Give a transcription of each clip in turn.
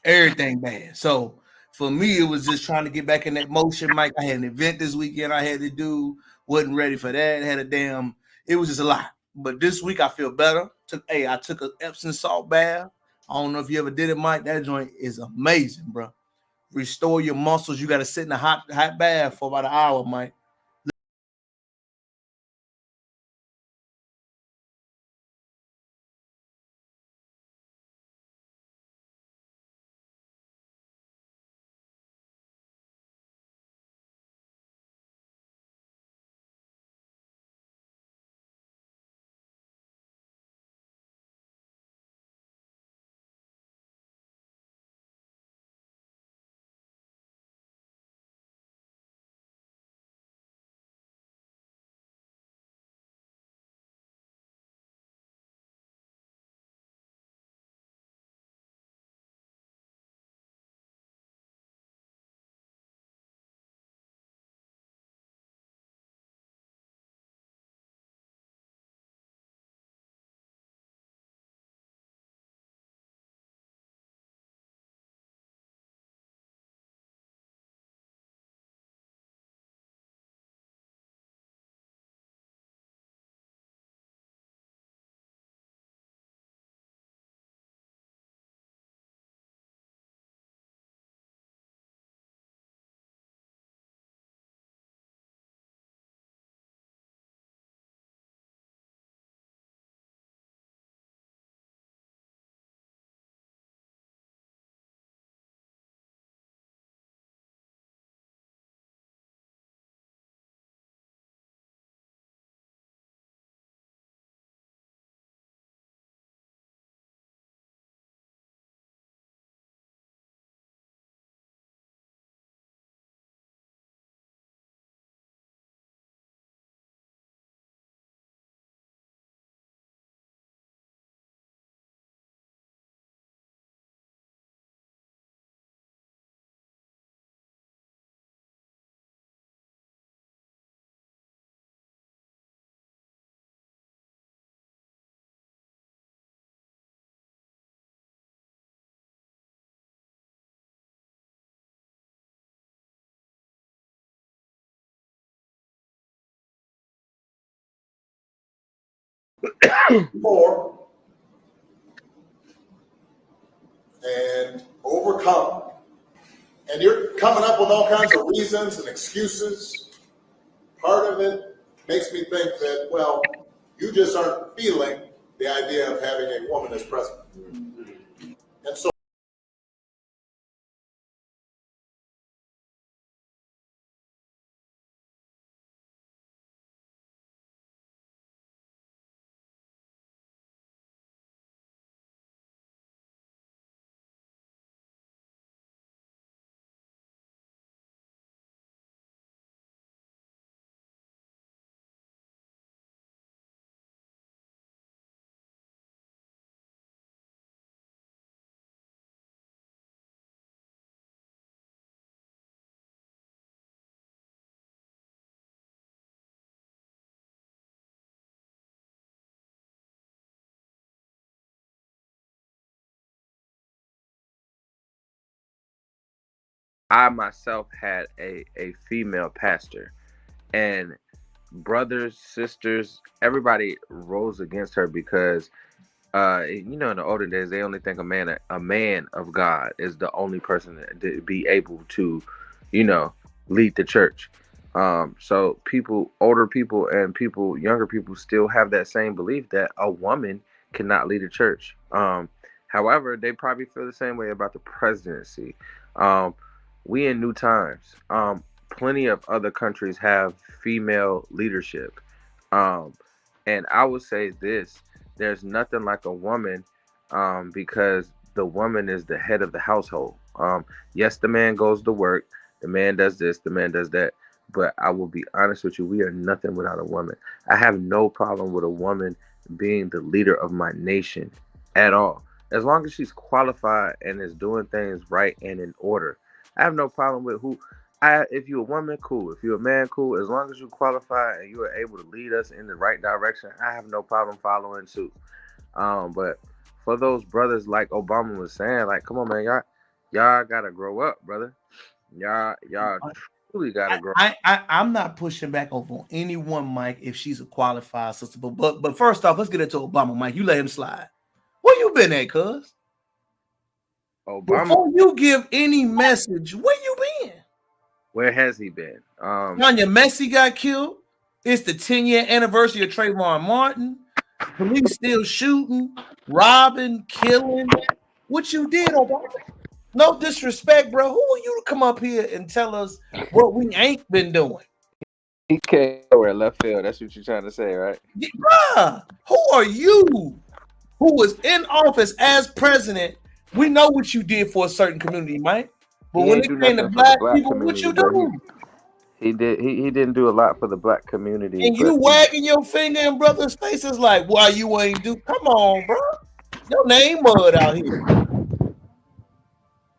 everything bad. So for me, it was just trying to get back in that motion, Mike. I had an event this weekend I had to do, wasn't ready for that. Had a damn, it was just a lot. But this week I feel better. I took a Epsom salt bath. I don't know if you ever did it, Mike. That joint is amazing, bro. Restore your muscles. You got to sit in a hot bath for about an hour, Mike. More and overcome. And you're coming up with all kinds of reasons and excuses. Part of it makes me think that, well, you just aren't feeling the idea of having a woman as president. And so I myself had a female pastor, and brothers, sisters, everybody rose against her because in the olden days they only think a man of God is the only person to be able to, you know, lead the church. So people, older people and people, younger people, still have that same belief that a woman cannot lead a church. However, they probably feel the same way about the presidency. Um, we in new times. Plenty of other countries have female leadership. Um, and I would say this: there's nothing like a woman, because the woman is the head of the household. Yes, the man goes to work, the man does this, the man does that. But I will be honest with you, we are nothing without a woman. I have no problem with a woman being the leader of my nation at all. As long as she's qualified and is doing things right and in order. I have no problem with who. If you're a woman, cool. If you're a man, cool. As long as you qualify and you are able to lead us in the right direction, I have no problem following suit. But for those brothers, like Obama was saying, like, come on, man, Y'all gotta grow up, brother. Y'all truly gotta grow. I'm not pushing back over on anyone, Mike, if she's a qualified sister. But first off, let's get into Obama, Mike. You let him slide. Where you been at, cuz? Obama. Before you give any message, where you been? Where has he been? Kanye Messi got killed. It's the 10-year anniversary of Trayvon Martin. Police still shooting, robbing, killing. What you did, Obama? No disrespect, bro. Who are you to come up here and tell us what we ain't been doing? He came over left field. That's what you're trying to say, right? Yeah, bruh, who are you who was in office as president? We know what you did for a certain community, Mike. But when it came to black people, what you do? He didn't do a lot for the black community. And you wagging your finger in brothers' faces like, why you ain't do? Come on, bro. Your name mud out here.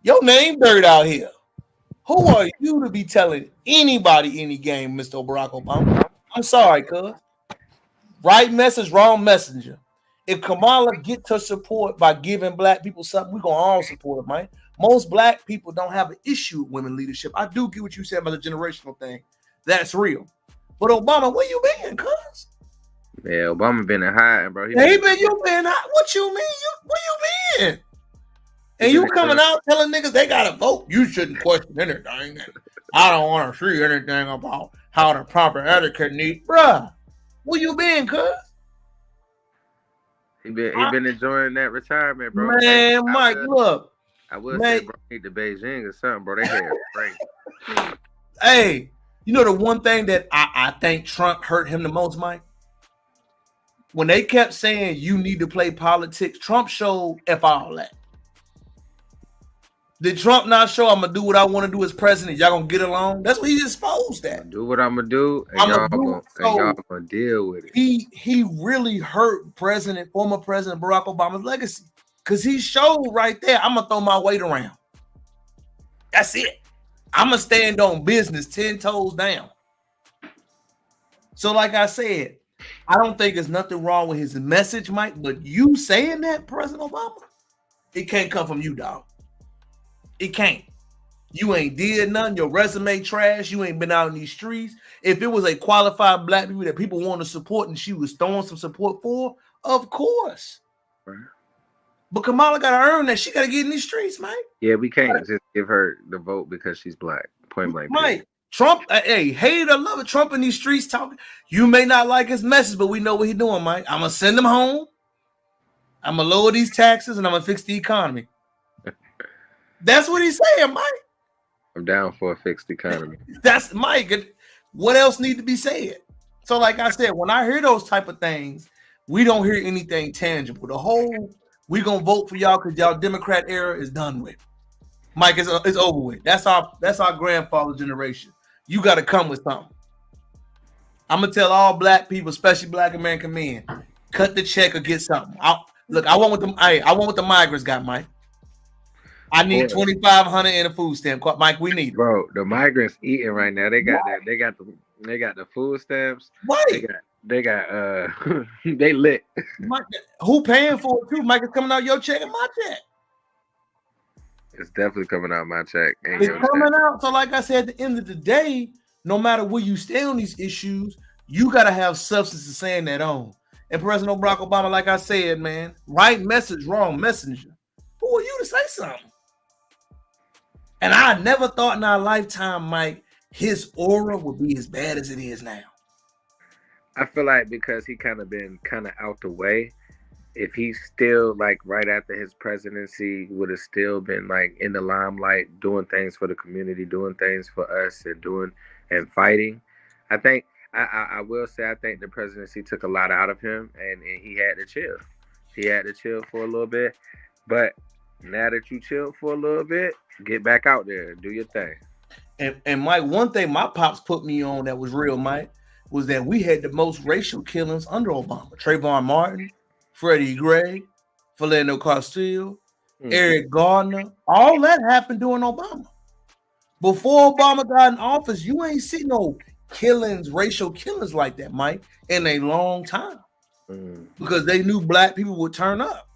Your name dirt out here. Who are you to be telling anybody any game, Mr. Barack Obama? I'm sorry, cuz. Right message, wrong messenger. If Kamala gets her support by giving black people something, we're going to all support it, man. Most black people don't have an issue with women leadership. I do get what you said about the generational thing. That's real. But Obama, where you been, cuz? Yeah, Obama been in hiding, bro. You been hot. What you mean? Where you been? And you coming out telling niggas they gotta vote. You shouldn't question anything. I don't want to see anything about how the proper etiquette needs. Bruh, where you been, cuz? He been enjoying that retirement, bro. Man, hey, Mike, look. I would say, bro, need to Beijing or something, bro. They had crazy. Hey, you know the one thing that I think Trump hurt him the most, Mike? When they kept saying you need to play politics, Trump showed F all that. Did Trump not show I'm gonna do what I want to do as president? Y'all gonna get along? That's what he exposed that. Do what I'm gonna do, and y'all gonna deal with it. He really hurt former President Barack Obama's legacy because he showed right there. I'm gonna throw my weight around. That's it. I'm gonna stand on business 10 toes down. So, like I said, I don't think there's nothing wrong with his message, Mike. But you saying that, President Obama, it can't come from you, dog. It can't. You ain't did nothing. Your resume trash. You ain't been out in these streets. If it was a qualified black people that people want to support and she was throwing some support for, of course. Right. But Kamala got to earn that. She got to get in these streets, Mike. Yeah, we can't just give her the vote because she's black. Point blank. Mike, Trump, hey, hate it or love it, Trump in these streets talking. You may not like his message, but we know what he's doing, Mike. I'm going to send him home. I'm going to lower these taxes and I'm going to fix the economy. That's what he's saying, Mike. I'm down for a fixed economy. That's Mike. What else need to be said? So, like I said, when I hear those type of things, we don't hear anything tangible. The whole we gonna vote for y'all because y'all Democrat era is done with. Mike, it's over with. That's our grandfather generation. You got to come with something. I'm gonna tell all black people, especially black American men, cut the check or get something. I want what the migrants got, Mike. I need 2,500 in a food stamp, Mike. We need it. Bro, the migrants eating right now. They got that. They got the food stamps. Right. They got they lit. Mike, who paying for it too? Mike, it's coming out your check and my check. It's definitely coming out my check. It's coming out. So, like I said, at the end of the day, no matter where you stand on these issues, you gotta have substance to saying that on. And President Barack Obama, like I said, man, right message, wrong messenger. Who are you to say something? And I never thought in our lifetime, Mike, his aura would be as bad as it is now. I feel like because he been out the way, if he's still like right after his presidency would have still been like in the limelight, doing things for the community, doing things for us and fighting. I think I will say I think the presidency took a lot out of him and he had to chill. He had to chill for a little bit. But now that you chill for a little bit, get back out there, do your thing. And Mike, one thing my pops put me on that was real, Mike, was that we had the most racial killings under Obama. Trayvon Martin, Freddie Gray, Philando Castile, Eric Gardner. All that happened during Obama. Before Obama got in office, you ain't seen no killings, racial killings like that, Mike, in a long time. Because they knew black people would turn up.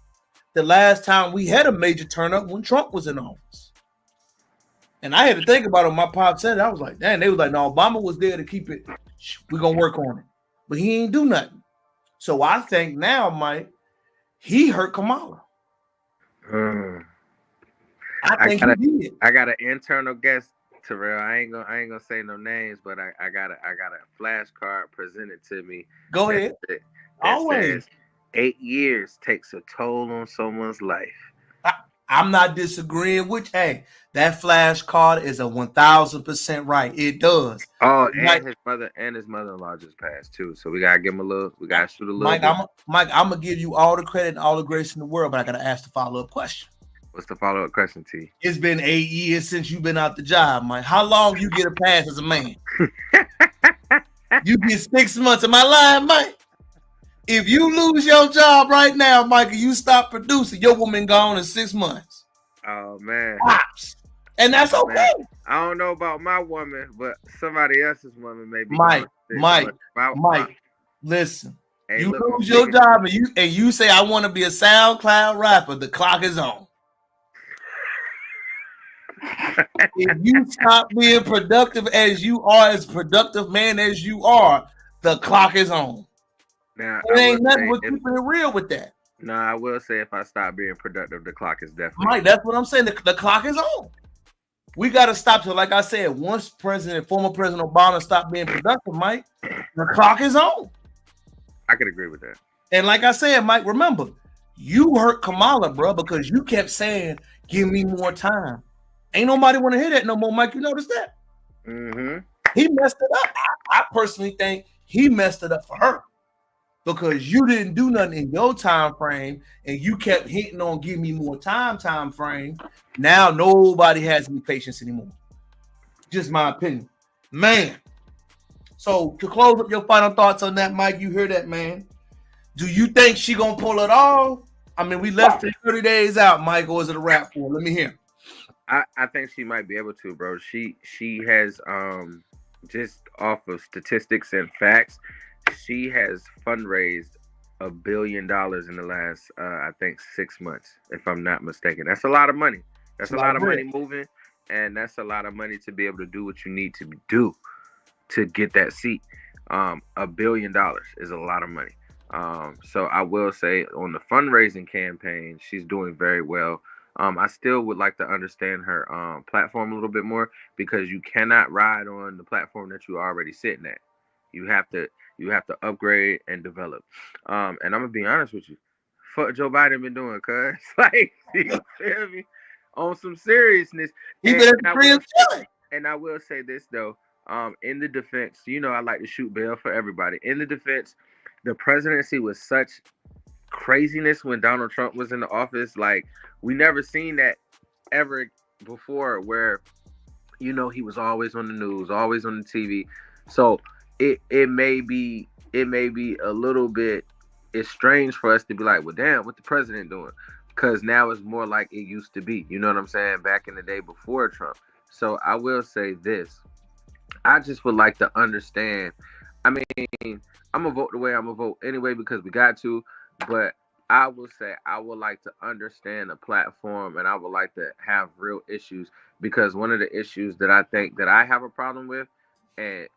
The last time we had a major turn up when Trump was in office. And I had to think about it. My pop said it. I was like, damn, they was like, no, Obama was there to keep it. We're going to work on it. But he ain't do nothing. So I think now, Mike, he hurt Kamala. I think he did. I got an internal guest, Terrell. I ain't gonna say no names, but I got a flashcard presented to me. Go ahead. That Always. says 8 years takes a toll on someone's life. I'm not disagreeing with you. Hey, that flashcard is a 1,000% right. It does. Oh, and his mother-in-law just passed too. So we gotta give him a little. We gotta shoot a little. Mike, I'm gonna give you all the credit and all the grace in the world, but I gotta ask the follow-up question. What's the follow-up question, T? It's been 8 years since you've been out the job, Mike. How long you get a pass as a man? You get 6 months. Am I lying, Mike? If you lose your job right now, Mike, and you stop producing, your woman gone in 6 months. Oh man. Pops. And that's okay. Man. I don't know about my woman, but somebody else's woman may be. Mike, listen. Hey, you lose your job and you say I want to be a SoundCloud rapper. The clock is on. If you stop being productive as you are, as productive man as you are, the clock is on. Now, it ain't nothing with keeping it real with that. No, I will say if I stop being productive, the clock is definitely. Mike, that's what I'm saying. The clock is on. We got to stop. So, like I said, once former President Obama stopped being productive, Mike, the clock is on. I could agree with that. And like I said, Mike, remember, you hurt Kamala, bro, because you kept saying, "Give me more time." Ain't nobody want to hear that no more, Mike. You notice that? Mm-hmm. He messed it up. I personally think he messed it up for her because you didn't do nothing in your time frame and you kept hitting on give me more time frame. Now nobody has any patience anymore. Just my opinion. Man. So to close up your final thoughts on that, Mike, you hear that, man. Do you think she gonna pull it off? I mean, we left it 30 days out, Mike, or is it a wrap for her? Let me hear. I think she might be able to, bro. She has just off of statistics and facts, she has fundraised $1 billion in the last I think 6 months, if I'm not mistaken. That's a lot of money. That's a lot of money moving, and that's a lot of money to be able to do what you need to do to get that seat. $1 billion is a lot of money. So I will say on the fundraising campaign, she's doing very well. I still would like to understand her platform a little bit more because you cannot ride on the platform that you're already sitting at. You have to upgrade and develop. And I'm gonna be honest with you, fuck Joe Biden been doing, cuz like you feel me? On some seriousness. And I will say this though, in the defense, you know I like to shoot bail for everybody. In the defense, the presidency was such craziness when Donald Trump was in the office. Like we never seen that ever before where, you know, he was always on the news, always on the TV. So it may be a little bit, it's strange for us to be like, well, damn, what the president doing? Because now it's more like it used to be. You know what I'm saying? Back in the day before Trump. So I will say this. I just would like to understand. I mean, I'm going to vote the way I'm going to vote anyway because we got to. But I will say I would like to understand the platform and I would like to have real issues because one of the issues that I think that I have a problem with, and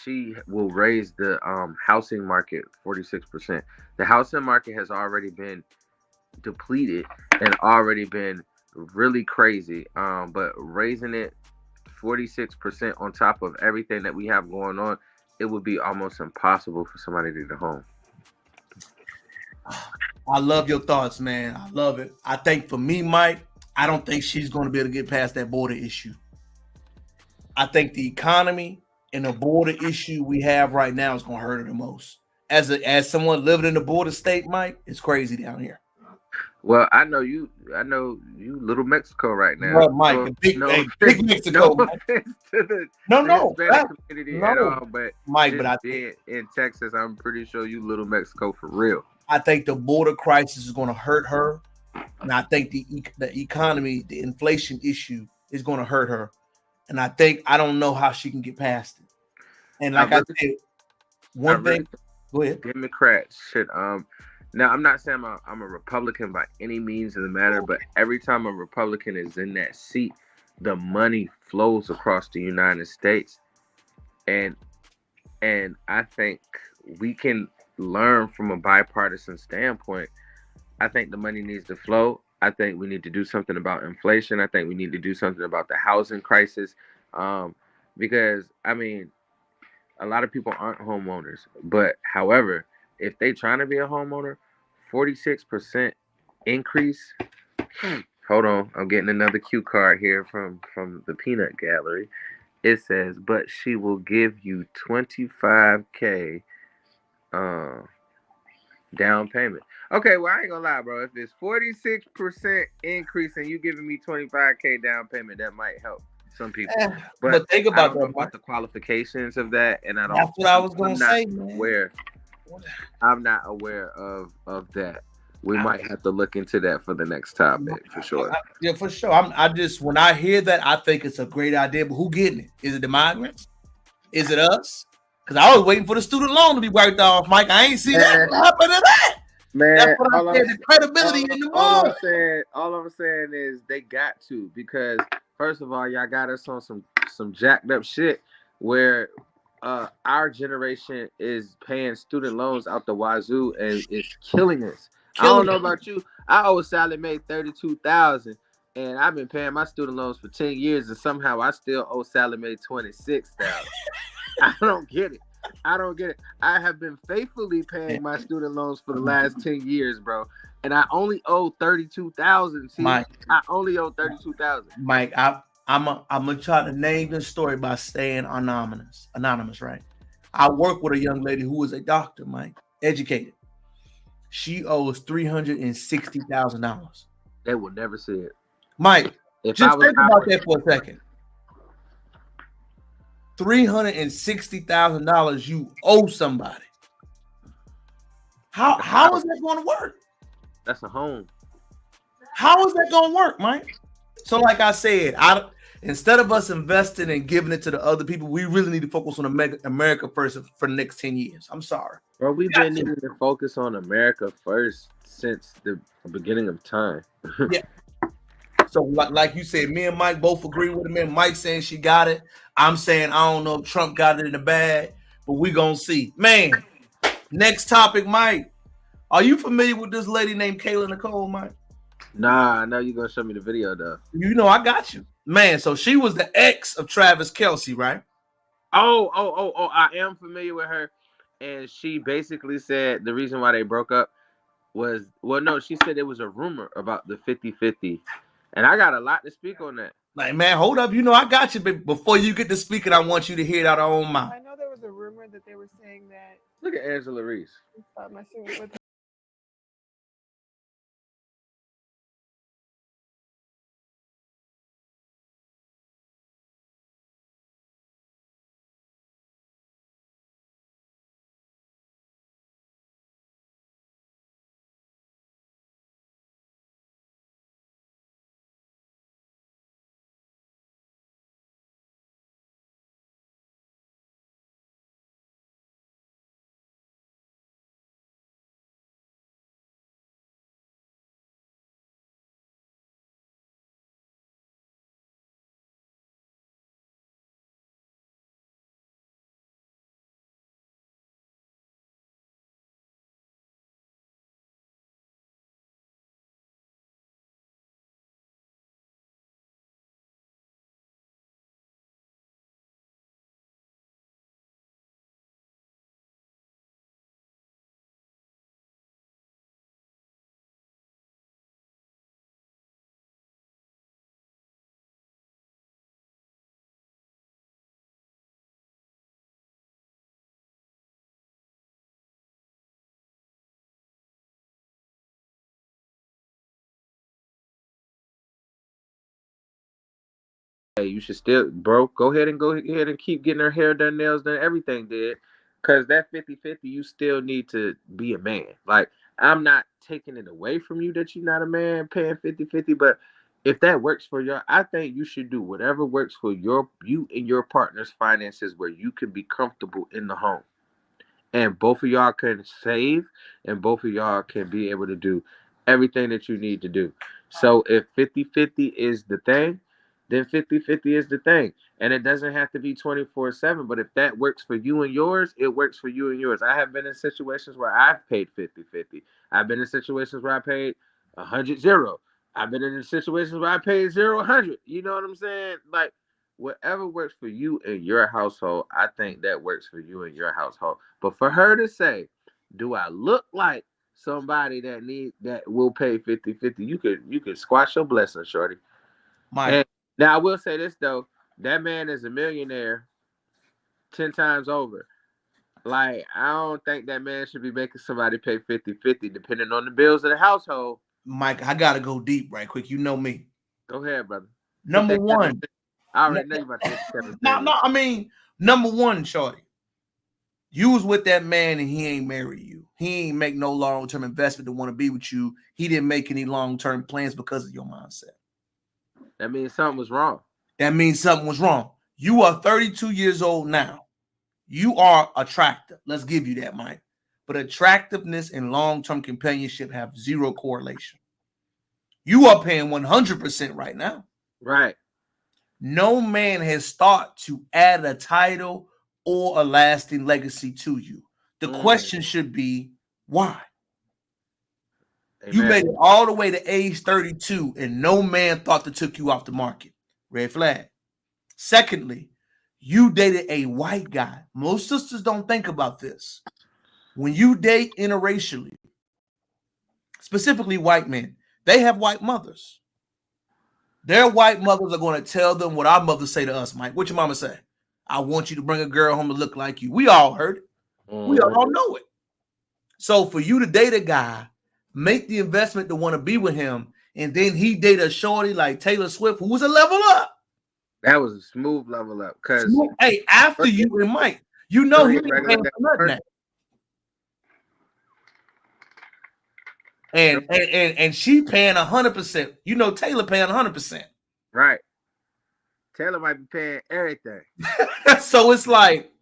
she will raise the housing market 46%. The housing market has already been depleted and already been really crazy. But raising it 46% on top of everything that we have going on, it would be almost impossible for somebody to get a home. I love your thoughts, man. I love it. I think for me, Mike, I don't think she's going to be able to get past that border issue. I think the economy and the border issue we have right now is going to hurt her the most. As someone living in the border state, Mike, it's crazy down here. Well, I know you little Mexico right now. Well, Mike, big Mexico. No community at all, but Mike, but I think in Texas, I'm pretty sure you little Mexico for real. I think the border crisis is going to hurt her, and I think the economy, the inflation issue is going to hurt her, and I don't know how she can get past it. And like I said, one thing. Go ahead. Democrats should Now, I'm not saying I'm a Republican by any means of the matter, but every time a Republican is in that seat, the money flows across the United States, and I think we can learn from a bipartisan standpoint. I think the money needs to flow. I think we need to do something about inflation. I think we need to do something about the housing crisis, because I mean, a lot of people aren't homeowners. But however, if they trying to be a homeowner, 46% increase. Hold on, I'm getting another cue card here from the peanut gallery. It says, but she will give you 25K uh, down payment. Okay, well I ain't gonna lie, bro. If it's 46% increase and you giving me 25K down payment, that might help some people. But think I about don't know that, about Mike. the qualifications of that, and I don't. That's what I was gonna I'm not say, man. aware. I'm not aware of that. We might have to look into that for the next topic for sure. Yeah, for sure. I just when I hear that, I think it's a great idea. But who getting it? Is it the migrants? Is it us? Because I was waiting for the student loan to be wiped off, Mike. I ain't see that happen to that. Man, That's what I said. The credibility in the all mud. all I'm saying is they got to, because first of all, y'all got us on some jacked up shit where our generation is paying student loans out the wazoo and it's killing us. I don't know about you. I owe Sally Mae 32,000, and I've been paying my student loans for 10 years, and somehow I still owe Sally Mae 26,000. I don't get it. I don't get it. I have been faithfully paying my student loans for the last 10 years, bro. And I only owe 32,000. See, Mike, I only owe 32,000. Mike, I'm gonna try to name the story by staying anonymous. Anonymous, right? I work with a young lady who is a doctor, Mike, educated. She owes $360,000. They will never see it. Mike, if just think about that for a second. $360,000 you owe somebody. How is that going to work? That's a home. How is that going to work, Mike? So, like I said, instead of us investing and giving it to the other people, we really need to focus on America first for the next 10 years. I'm sorry. Bro, we've been needing to focus on America first since the beginning of time. Yeah. So, like you said, me and Mike both agree with him. Mike saying she got it. I'm saying I don't know if Trump got it in the bag, but we gonna see. Man, next topic, Mike. Are you familiar with this lady named Kayla Nicole, Mike? Nah, I know you're gonna show me the video though. You know I got you. Man, so she was the ex of Travis Kelce, right? Oh, I am familiar with her. And she basically said the reason why they broke up was, well, no, she said it was a rumor about the 50-50. And I got a lot to speak on that. Like, man, hold up. You know, I got you. But before you get to speaking, I want you to hear it out of our own mouth. I know there was a rumor that they were saying that. Look at Angela Reese. Stop messing with her. Hey, you should still, bro, go ahead and keep getting her hair done, nails done, everything did. Because that 50-50, you still need to be a man. Like, I'm not taking it away from you that you're not a man paying 50-50, but if that works for you, I think you should do whatever works for you and your partner's finances where you can be comfortable in the home. And both of y'all can save, and both of y'all can be able to do everything that you need to do. So if 50-50 is the thing, then 50-50 is the thing. And it doesn't have to be 24/7, but if that works for you and yours, it works for you and yours. I have been in situations where I've paid 50-50. I've been in situations where I paid 100-0. I've been in situations where I paid 0-100. You know what I'm saying? Like, whatever works for you and your household, I think that works for you and your household. But for her to say, do I look like somebody that will pay 50-50? You could squash your blessing, shorty. Mike, And now I will say this though, that man is a millionaire 10 times over. Like, I don't think that man should be making somebody pay 50-50 depending on the bills of the household. Mike, I gotta go deep right quick. You know me. Go ahead, brother. Hit Number that Kevin. one, I no, already know you about to hit the Kevin no, Samuels. I mean, number one, shorty. You was with that man and he ain't marry you. He ain't make no long-term investment to want to be with you. He didn't make any long-term plans because of your mindset. That means something was wrong. That means something was wrong. You are 32 years old now. You are attractive. Let's give you that, Mike. But attractiveness and long-term companionship have zero correlation. You are paying 100% right now. Right. No man has thought to add a title or a lasting legacy to you. The question should be, why? Amen. You made it all the way to age 32 and no man thought to took you off the market. Red flag. Secondly, you dated a white guy. Most sisters don't think about this. When you date interracially, specifically white men, they have white mothers. Their white mothers are going to tell them what our mothers say to us, Mike. What your mama say? I want you to bring a girl home to look like you. We all heard it. We all know it. So for you to date a guy, make the investment to want to be with him, and then he date a shorty like Taylor Swift, who was a level up. That was a smooth level up. Cause hey, after you and Mike, you know he ain't paying for nothing. And she paying 100%. You know Taylor paying 100%. Right. Taylor might be paying everything. So it's like,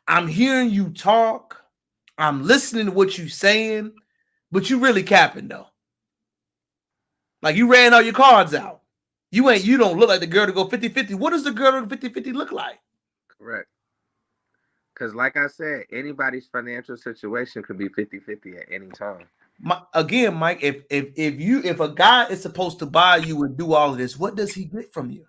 I'm hearing you talk, I'm listening to what you're saying, but you really capping though. Like, you ran all your cards out. You don't look like the girl to go 50-50. What does the girl to 50-50 look like? Correct. Because like I said, anybody's financial situation could be 50-50 at any time. Again, Mike, if a guy is supposed to buy you and do all of this, what does he get from you?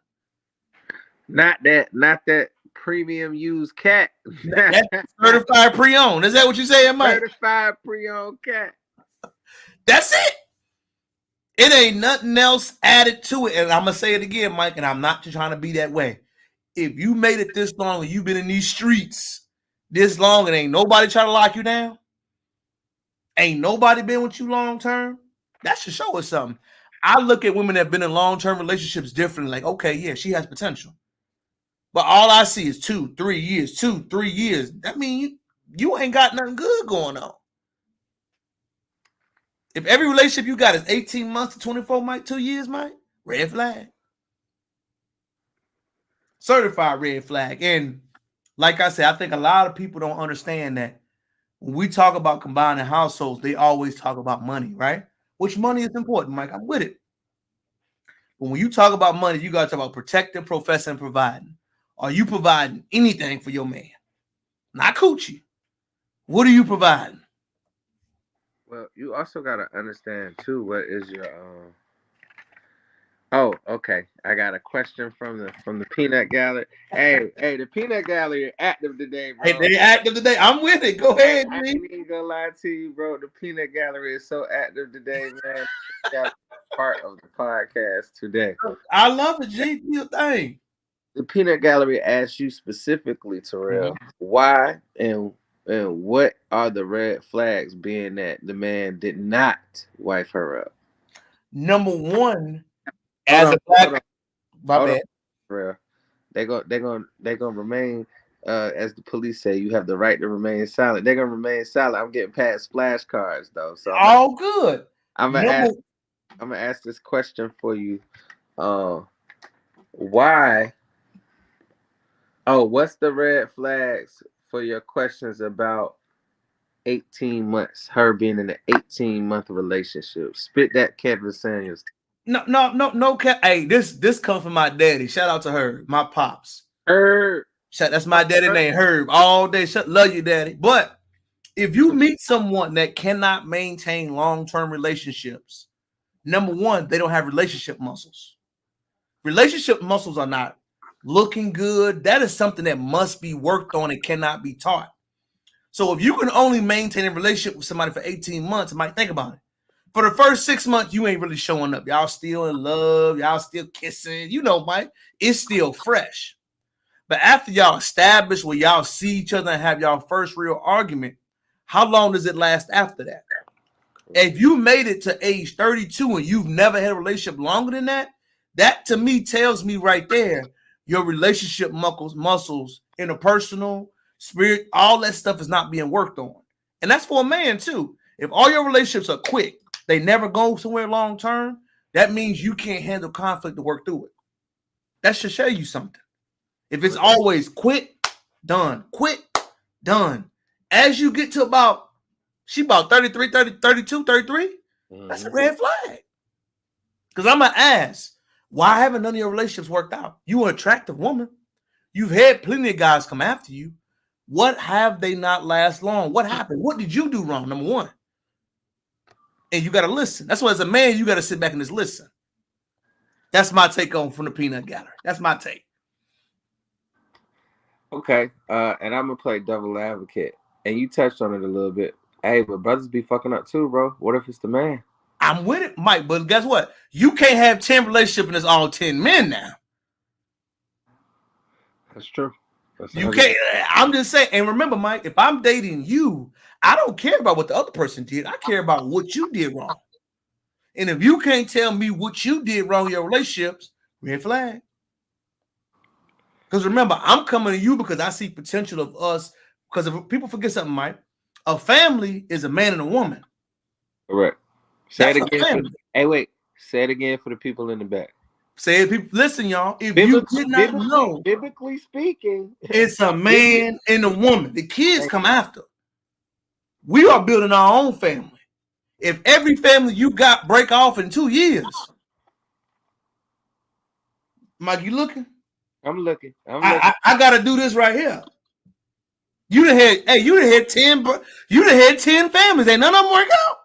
Not that premium used cat. That's certified pre-owned. Is that what you're saying, Mike? Certified pre-owned cat. That's it. It ain't nothing else added to it. And I'm going to say it again, Mike, and I'm not trying to be that way. If you made it this long and you've been in these streets this long and ain't nobody trying to lock you down, ain't nobody been with you long term, that should show us something. I look at women that have been in long-term relationships differently. Like, okay, yeah, she has potential. But all I see is 2-3 years, 2-3 years. That means you ain't got nothing good going on. If every relationship you got is 18 months to 24, Mike, 2 years, Mike, red flag. Certified red flag. And like I said, I think a lot of people don't understand that when we talk about combining households, they always talk about money, right? Which money is important, Mike. I'm with it. But when you talk about money, you got to talk about protecting, professing, and providing. Are you providing anything for your man? Not coochie. What are you providing? Well, you also got to understand too, what is your Oh, okay. I got a question from the Peanut Gallery. Hey, the Peanut Gallery are active today, bro. Hey, they active today. I'm with it. Go ahead, I ain't even gonna lie to you, bro. The Peanut Gallery is so active today, man. Got part of the podcast today. I love it, G. Do your thing. The Peanut Gallery asks you specifically, Terrell, why and what are the red flags, being that the man did not wife her up? Number one, as a black, my bad. Terrell. They're gonna remain, as the police say, you have the right to remain silent. They're gonna remain silent. I'm getting past flashcards though, so all good. I'm gonna ask this question for you. Why? Oh, what's the red flags for your questions about 18 months? Her being in an 18-month relationship. Spit that, Kevin Samuels. No. Hey, this comes from my daddy. Shout out to her, my pops. Herb. That's my daddy name, Herb. All day. Love you, daddy. But if you meet someone that cannot maintain long-term relationships, number one, they don't have relationship muscles. Relationship muscles are not looking good. That is something that must be worked on and cannot be taught. So if you can only maintain a relationship with somebody for 18 months, might think about it. For the first 6 months, you ain't really showing up. Y'all still in love. Y'all still kissing. You know, Mike, it's still fresh. But after y'all establish where y'all see each other and have y'all first real argument, how long does it last after that? If you made it to age 32 and you've never had a relationship longer than that, that to me tells me right there, your relationship muscles, interpersonal, spirit, all that stuff is not being worked on. And that's for a man too. If all your relationships are quick, they never go somewhere long term, that means you can't handle conflict to work through it. That should show you something. If it's always quick, done, quick, done. As you get to about 33, 30, 32, 33, that's a red flag. Because I'm going to ask, why haven't none of your relationships worked out? You an attractive woman. You've had plenty of guys come after you. What have they not last long? What happened? What did you do wrong? Number one. And you got to listen. That's why as a man, you got to sit back and just listen. That's my take on from the peanut gallery. That's my take. Okay, and I'm gonna play devil advocate, and you touched on it a little bit. Hey, but brothers be fucking up too, bro. What if it's the man? I'm with it, Mike, but guess what? You can't have 10 relationships and it's all 10 men now. That's true. You can't. I'm just saying, and remember, Mike, if I'm dating you, I don't care about what the other person did. I care about what you did wrong. And if you can't tell me what you did wrong in your relationships, red flag. Because remember, I'm coming to you because I see potential of us. Because if people forget something, Mike, a family is a man and a woman. Correct. Say it again. Hey, wait. Say it again for the people in the back. Say it, people. Listen, y'all. If you did not know, biblically speaking, it's a man and a woman. The kids come after. We are building our own family. If every family you got break off in 2 years, Mike, you looking? I'm looking. I got to do this right here. You done had 10. You done had 10 families. Ain't none of them work out.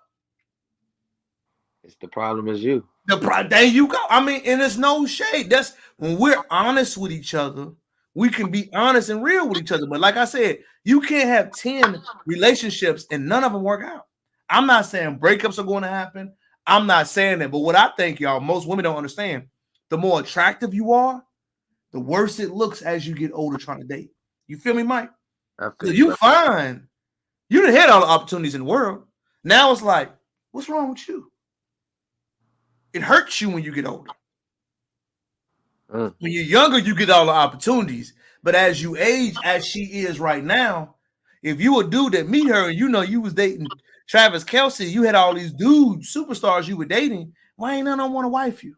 It's the problem is you. There you go. I mean, and it's no shade. That's when we're honest with each other. We can be honest and real with each other. But like I said, you can't have 10 relationships and none of them work out. I'm not saying breakups are going to happen. I'm not saying that. But what I think, y'all, most women don't understand. The more attractive you are, the worse it looks as you get older trying to date. You feel me, Mike? You fine. You done had all the opportunities in the world. Now it's like, what's wrong with you? It hurts you when you get older. When you're younger, you get all the opportunities. But as you age, as she is right now, if you a dude that meet her and you know you was dating Travis Kelce, you had all these dudes, superstars you were dating, why ain't none of them want to wife you?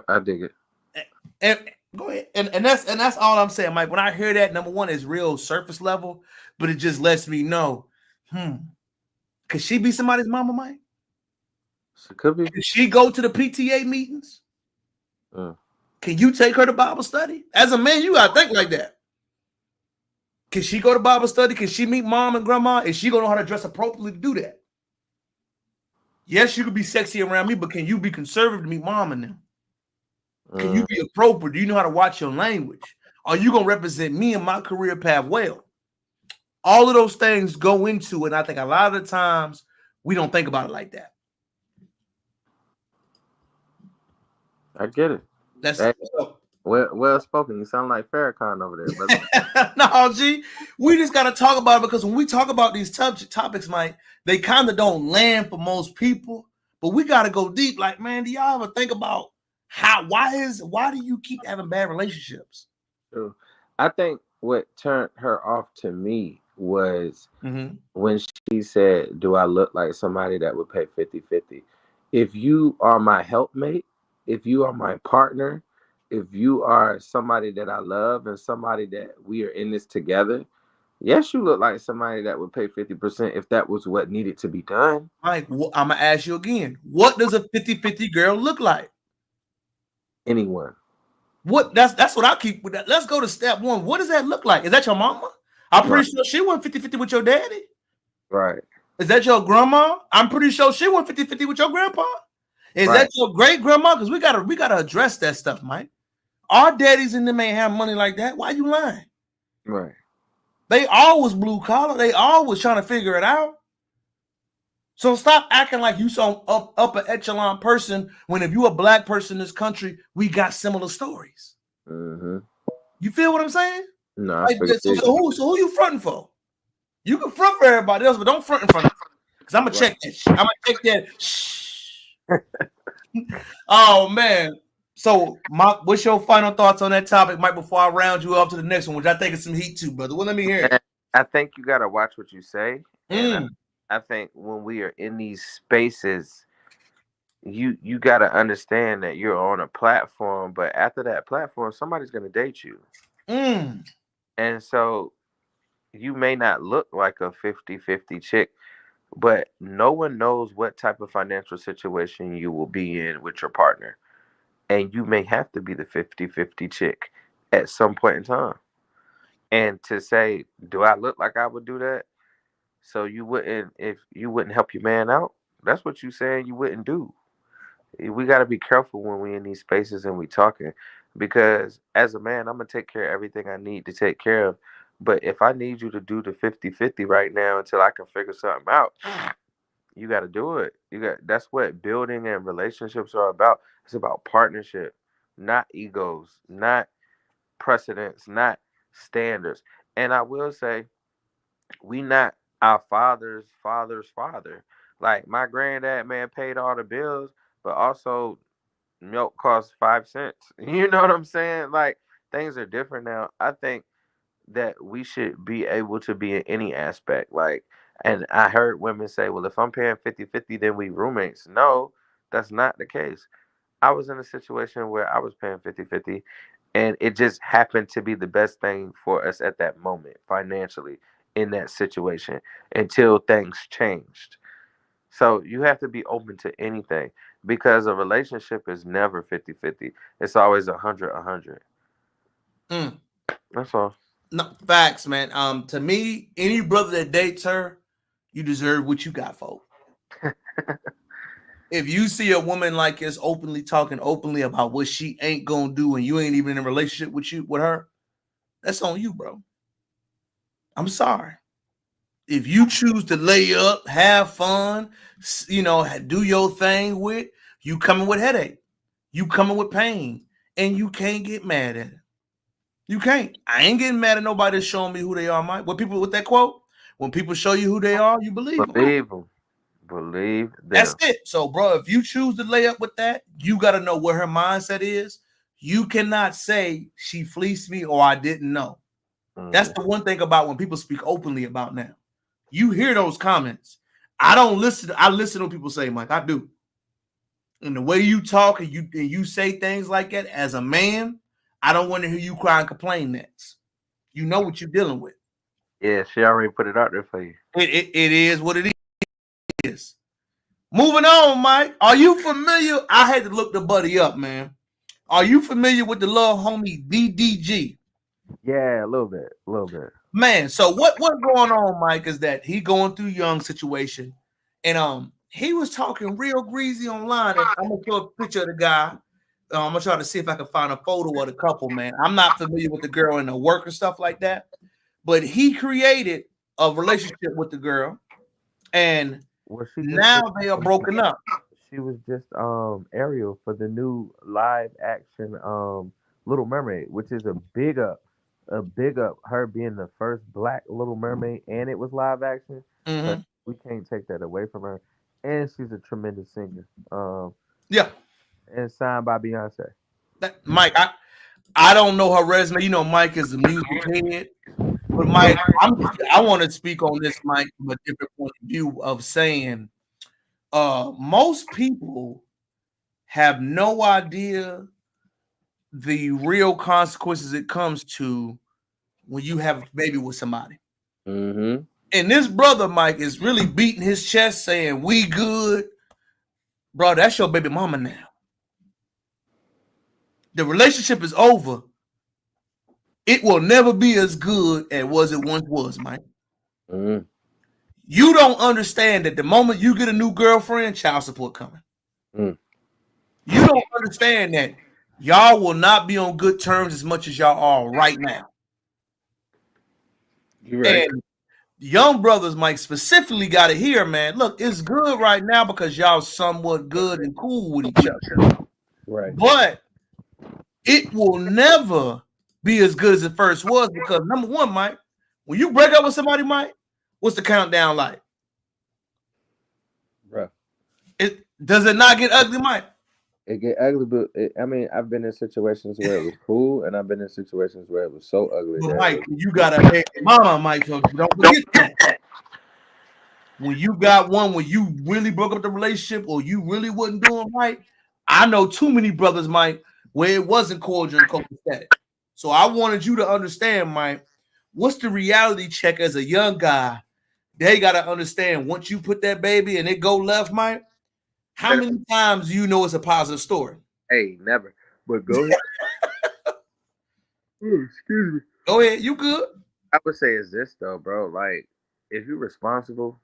I dig it. And go ahead. And that's all I'm saying, Mike. When I hear that, number one, is real surface level, but it just lets me know, could she be somebody's mama, Mike? She could be. Could she go to the PTA meetings? Can you take her to Bible study? As a man, you gotta think like that. Can she go to Bible study? Can she meet mom and grandma? Is she gonna know how to dress appropriately to do that? Yes, you could be sexy around me, but can you be conservative to meet mom and them? Can you be appropriate? Do you know how to watch your language? Are you gonna represent me and my career path well? All of those things go into it. And I think a lot of the times we don't think about it like that. I get it. That's well spoken. You sound like Farrakhan over there, brother. No, G. We just gotta talk about it because when we talk about these topics, Mike, they kind of don't land for most people. But we gotta go deep. Like, man, do y'all ever think about why do you keep having bad relationships? True. I think what turned her off to me was when she said, do I look like somebody that would pay 50-50? If you are my helpmate, if you are my partner, if you are somebody that I love and somebody that we are in this together, Yes, you look like somebody that would pay 50% if that was what needed to be done. Mike, I'm gonna ask you again. What does a 50-50 girl look like? Anyone. What that's what I keep with that. Let's go to step one. What does that look like? Is that your mama? I'm Right. pretty sure she went 50-50 with your daddy. Right. Is that your grandma? I'm pretty sure she went 50-50 with your grandpa. Is Right. that your great grandma? Because we gotta address that stuff, Mike. Our daddies and them ain't have money like that. Why you lying? Right. They always blue collar. They always trying to figure it out. So stop acting like you some upper echelon person when if you a black person in this country, we got similar stories. Mm-hmm. You feel what I'm saying? No, I Like, figured. so who you fronting for? You can front for everybody else, but don't front in front of me. Because I'm gonna check that shit. I'm gonna check that. Shh. Oh man. So what's your final thoughts on that topic, Mike, before I round you up to the next one, which I think is some heat too, brother? Well, let me hear it. I think you gotta watch what you say. And Mm. I think when we are in these spaces, you gotta understand that you're on a platform, but after that platform, somebody's gonna date you. Mm. And so you may not look like a 50-50 chick, but no one knows what type of financial situation you will be in with your partner. And you may have to be the 50-50 chick at some point in time. And to say, do I look like I would do that? So you wouldn't, if you wouldn't help your man out, that's what you saying you wouldn't do. We got to be careful when we in these spaces and we talking, because as a man, I'm gonna take care of everything I need to take care of. But if I need you to do the 50-50 right now until I can figure something out, you got to do it. That's what building and relationships are about. It's about partnership, not egos, not precedents, not standards. And I will say, we not our father's father. Like my granddad, man, paid all the bills, but also milk costs 5 cents. You know what I'm saying? Like things are different now. I think that we should be able to be in any aspect. Like, and I heard women say, well, if I'm paying 50-50, then we roommates. No, that's not the case. I was in a situation where I was paying 50-50, and it just happened to be the best thing for us at that moment financially in that situation until things changed. So you have to be open to anything, because a relationship is never 50-50. It's always 100-100. Mm. That's all. No facts, man. To me, any brother that dates her, you deserve what you got, folks. If you see a woman like this openly talking openly about what she ain't gonna do and you ain't even in a relationship with her, that's on you, bro. I'm sorry. If you choose to lay up, have fun, do your thing with, you coming with headache, you coming with pain, and you can't get mad at it. You can't. I ain't getting mad at nobody that's showing me who they are, Mike. What people with that quote? When people show you who they are, you believe them. Believe them. Believe That's them. it. So, bro, if you choose to lay up with that, you got to know where her mindset is. You cannot say she fleeced me or I didn't know. That's the one thing about when people speak openly about now. You hear those comments. I don't listen. I listen to what people say, Mike. I do. And the way you talk and you say things like that as a man, I don't want to hear you cry and complain next. You know what you're dealing with. Yeah, she already put it out there for you. It is what it is. Moving on, Mike. Are you familiar? I had to look the buddy up, man. Are you familiar with the little homie DDG? Yeah, a little bit. A little bit. Man, so what's going on, Mike, is that he going through young situation. And he was talking real greasy online. And I'm gonna show a picture of the guy. I'm gonna try to see if I can find a photo of the couple, man. I'm not familiar with the girl and the work and stuff like that, but he created a relationship with the girl, and Well, she just now they are broken up. she was just Ariel for the new live action Little Mermaid, which is a big up. Her being the first Black Little Mermaid, and it was live action. So Mm-hmm. we can't take that away from her, and she's a tremendous singer. Yeah, And signed by Beyonce. Mike, I don't know her resume. You know, Mike is a music head. But Mike, I want to speak on this, Mike, from a different point of view of saying most people have no idea the real consequences it comes to when you have a baby with somebody. Mm-hmm. And this brother Mike is really beating his chest, saying, "We good, bro. That's your baby mama now. The relationship is over. It will never be as good as it once was, Mike. Mm-hmm. You don't understand that the moment you get a new girlfriend, child support coming. Mm. You don't understand that y'all will not be on good terms as much as y'all are right now. You're right. And young brothers, Mike, specifically got to hear, man. Look, it's good right now because y'all somewhat good and cool with each other. Right. But it will never be as good as it first was because number one, Mike, when you break up with somebody, Mike, what's the countdown like? Bro. Does it not get ugly, Mike? It get ugly, but I mean, I've been in situations where it was cool, and I've been in situations where it was so ugly But that Mike, it you got a baby mama, Mike. So don't forget that. When you got one where you really broke up the relationship or you really wasn't doing right, I know too many brothers, Mike, where it wasn't cordial and copacetic. So I wanted you to understand, Mike, what's the reality check as a young guy? They got to understand once you put that baby and it go left, Mike, how many times do you know it's a positive story? hey, never. But go ahead. Ooh, excuse me. Go ahead, you good? I would say is this though, bro. Like, if you're responsible,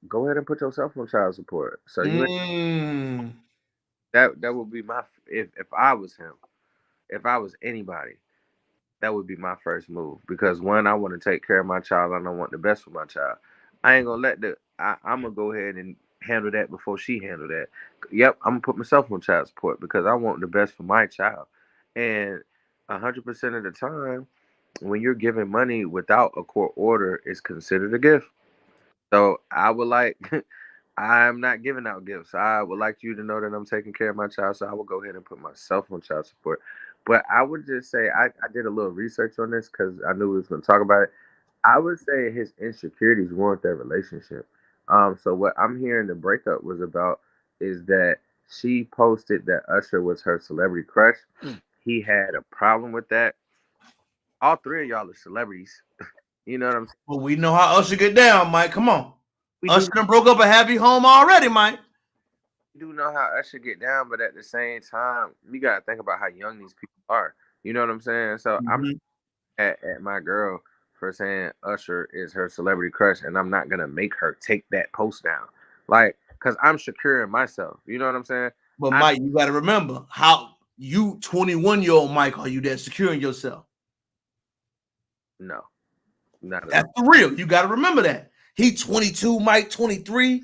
go ahead and put yourself on child support. So you Mm. that would be my if I was him, if I was anybody, that would be my first move because one, I want to take care of my child and I want the best for my child. I ain't gonna let I'm gonna go ahead and handle that before she handle that. Yep, I'm gonna put myself on child support because I want the best for my child. And 100% of the time, when you're giving money without a court order, it's considered a gift. So I would like, I'm not giving out gifts. I would like you to know that I'm taking care of my child. So I will go ahead and put myself on child support. But I would just say I did a little research on this because I knew we was going to talk about it. I would say his insecurities ruined their relationship. So what I'm hearing the breakup was about is that she posted that Usher was her celebrity crush. He had a problem with that. All three of y'all are celebrities. You know what I'm saying? Well, we know how Usher get down, Mike. Come on. We do Usher done broke up a happy home already, Mike. do know how Usher get down, but at the same time, you gotta think about how young these people are. You know what I'm saying? So I'm Mhm. at my girl for saying Usher is her celebrity crush, and I'm not gonna make her take that post down, like, cause I'm securing myself. You know what I'm saying? But I Mike, you got to remember how you 21-year-old Mike are you that securing yourself? no, not at That's all. the real. You got to remember that. He 22, Mike 23.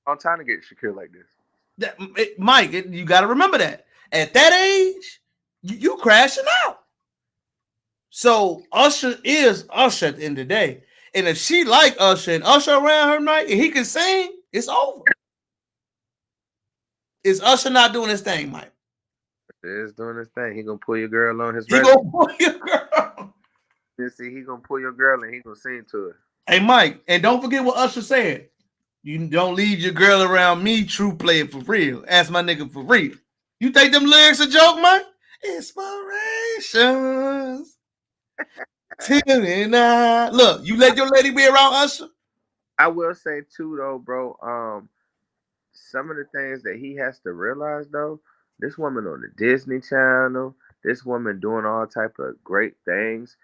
I'm trying to get secure like this. Mike, you got to remember that. At that age, you crashing out. So Usher is Usher at the end of the day. And if she like Usher and Usher around her night and he can sing, it's over. Is Usher not doing his thing, Mike? Usher is doing his thing. He gonna pull your girl on his He resume. gonna pull your girl. You see, he gonna pull your girl and he gonna sing to her. Hey, Mike, and don't forget what Usher said. You don't leave your girl around me, true player for real. Ask my nigga for real. You think them lyrics a joke, Mike? Inspirations. Till then, look, you let your lady be around Usher? I will say too, though, bro. Some of the things that he has to realize, though, this woman on the Disney Channel, this woman doing all type of great things.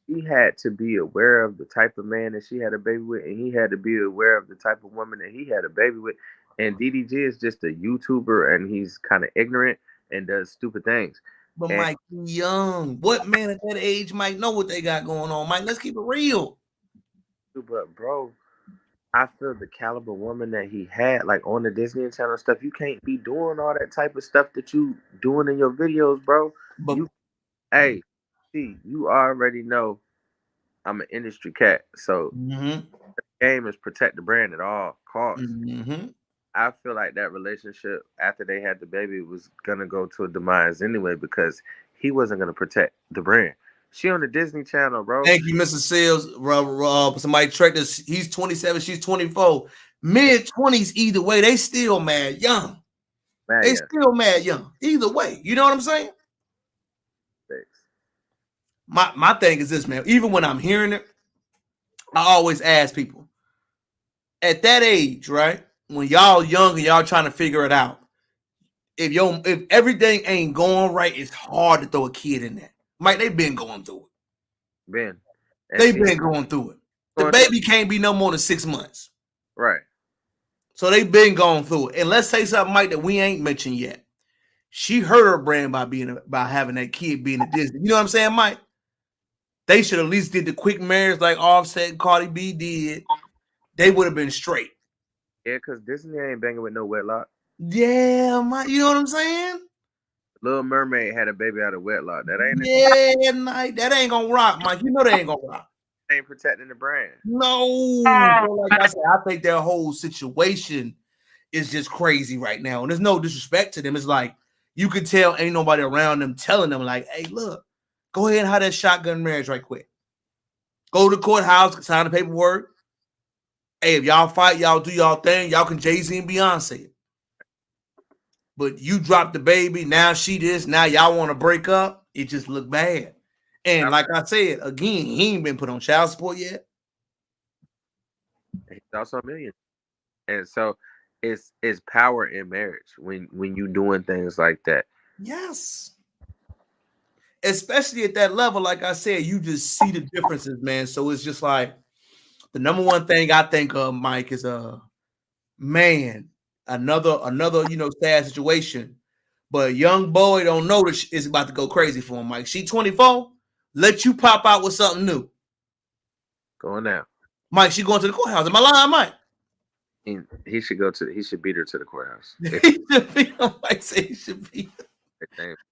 He had to be aware of the type of man that she had a baby with, and he had to be aware of the type of woman that he had a baby with. And DDG is just a YouTuber, and he's kind of ignorant and does stupid things. But And Mike, you young. What man at that age might know what they got going on, Mike? Let's keep it real. but bro, I feel the caliber woman that he had, like on the Disney Channel stuff. You can't be doing all that type of stuff that you doing in your videos, bro. But You, hey, see, you already know I'm an industry cat, so mm-hmm, the game is protect the brand at all costs. mm-hmm. I feel like that relationship after they had the baby was gonna go to a demise anyway because he wasn't gonna protect the brand. She on the Disney Channel, bro. Thank you, Mr. Sales. Somebody tracked this. He's 27, she's 24. Mid-20s, either way, they still mad young. Man, They yeah, still mad young. Either way. You know what I'm saying? thanks. My thing is this, man. Even when I'm hearing it, I always ask people at that age, right? When y'all young and y'all trying to figure it out, if everything ain't going right, it's hard to throw a kid in there. Mike, they've been going through it. Ben, and They've see, been going through it. The going baby can't be no more than 6 months. right. So they've been going through it. And let's say something, Mike, that we ain't mentioned yet. She hurt her brand by having that kid being a Disney. You know what I'm saying, Mike? They should at least did the quick marriage like Offset and Cardi B did. They would have been straight. Yeah, because Disney ain't banging with no wedlock. Yeah, Mike. You know what I'm saying? Little Mermaid had a baby out of wedlock. That ain't Yeah, Mike. That ain't gonna rock, Mike. You know they ain't gonna rock. ain't protecting the brand. No, bro, like I said, I think their whole situation is just crazy right now. And there's no disrespect to them. It's like you could tell ain't nobody around them telling them, like, hey, look, go ahead and have that shotgun marriage right quick. Go to the courthouse, sign the paperwork. Hey, if y'all fight, y'all do y'all thing, y'all can Jay-Z and Beyonce it. But you dropped the baby, now she this, now y'all want to break up. It just look bad. And like I said, again, he ain't been put on child support yet. He's also a million. And so it's power in marriage when you doing things like that. Yes. Especially at that level, like I said, you just see the differences, man. So it's just like the number one thing I think of, Mike, is man, another sad situation. But a young boy don't know that it's about to go crazy for him, Mike. She 24, let you pop out with something new. Going now. Mike, she going to the courthouse. Am I lying, Mike? He should beat her to the courthouse. Mike say he should be.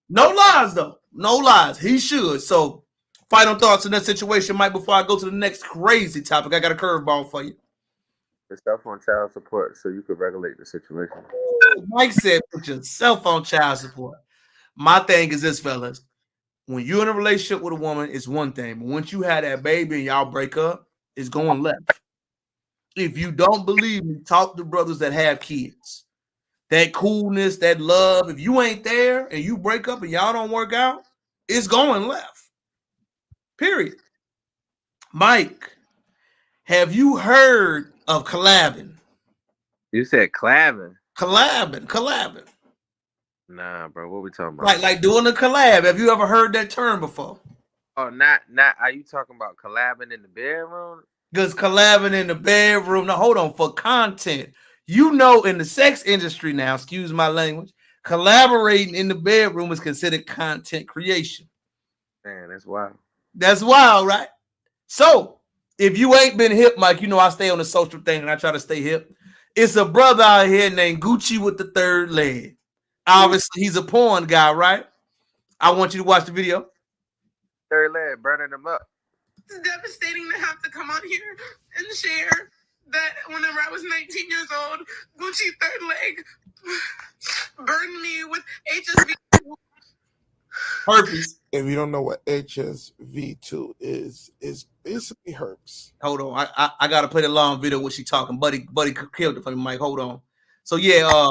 No lies, though. No lies. He should. So, final thoughts on that situation, Mike, before I go to the next crazy topic. I got a curveball for you. Put yourself on child support so you could regulate the situation. Mike said, put yourself on child support. My thing is this, fellas. When you're in a relationship with a woman, it's one thing. But once you have that baby and y'all break up, it's going left. If you don't believe me, talk to brothers that have kids. That coolness, that love, if you ain't there and you break up and y'all don't work out, it's going left. Period. Mike, have you heard of collabing? You said collabing? Collabing. Nah, bro. What we talking about? Like doing a collab. Have you ever heard that term before? Oh, not. Are you talking about collabing in the bedroom? Because collabing in the bedroom. Now, hold on. For content, you know, in the sex industry now, excuse my language, collaborating in the bedroom is considered content creation. Man, that's wild. That's wild, right? So, if you ain't been hip, Mike, you know I stay on the social thing and I try to stay hip. It's a brother out here named Gucci with the third leg. Obviously, he's a porn guy, right? I want you to watch the video. Third leg, burning them up. It's devastating to have to come on here and share that whenever I was 19 years old, Gucci third leg burned me with HSV. Herpes. If you don't know what HSV2 is basically herpes. Hold on. I gotta play the long video when she talking. Buddy killed it for me, Mike. Hold on. So yeah,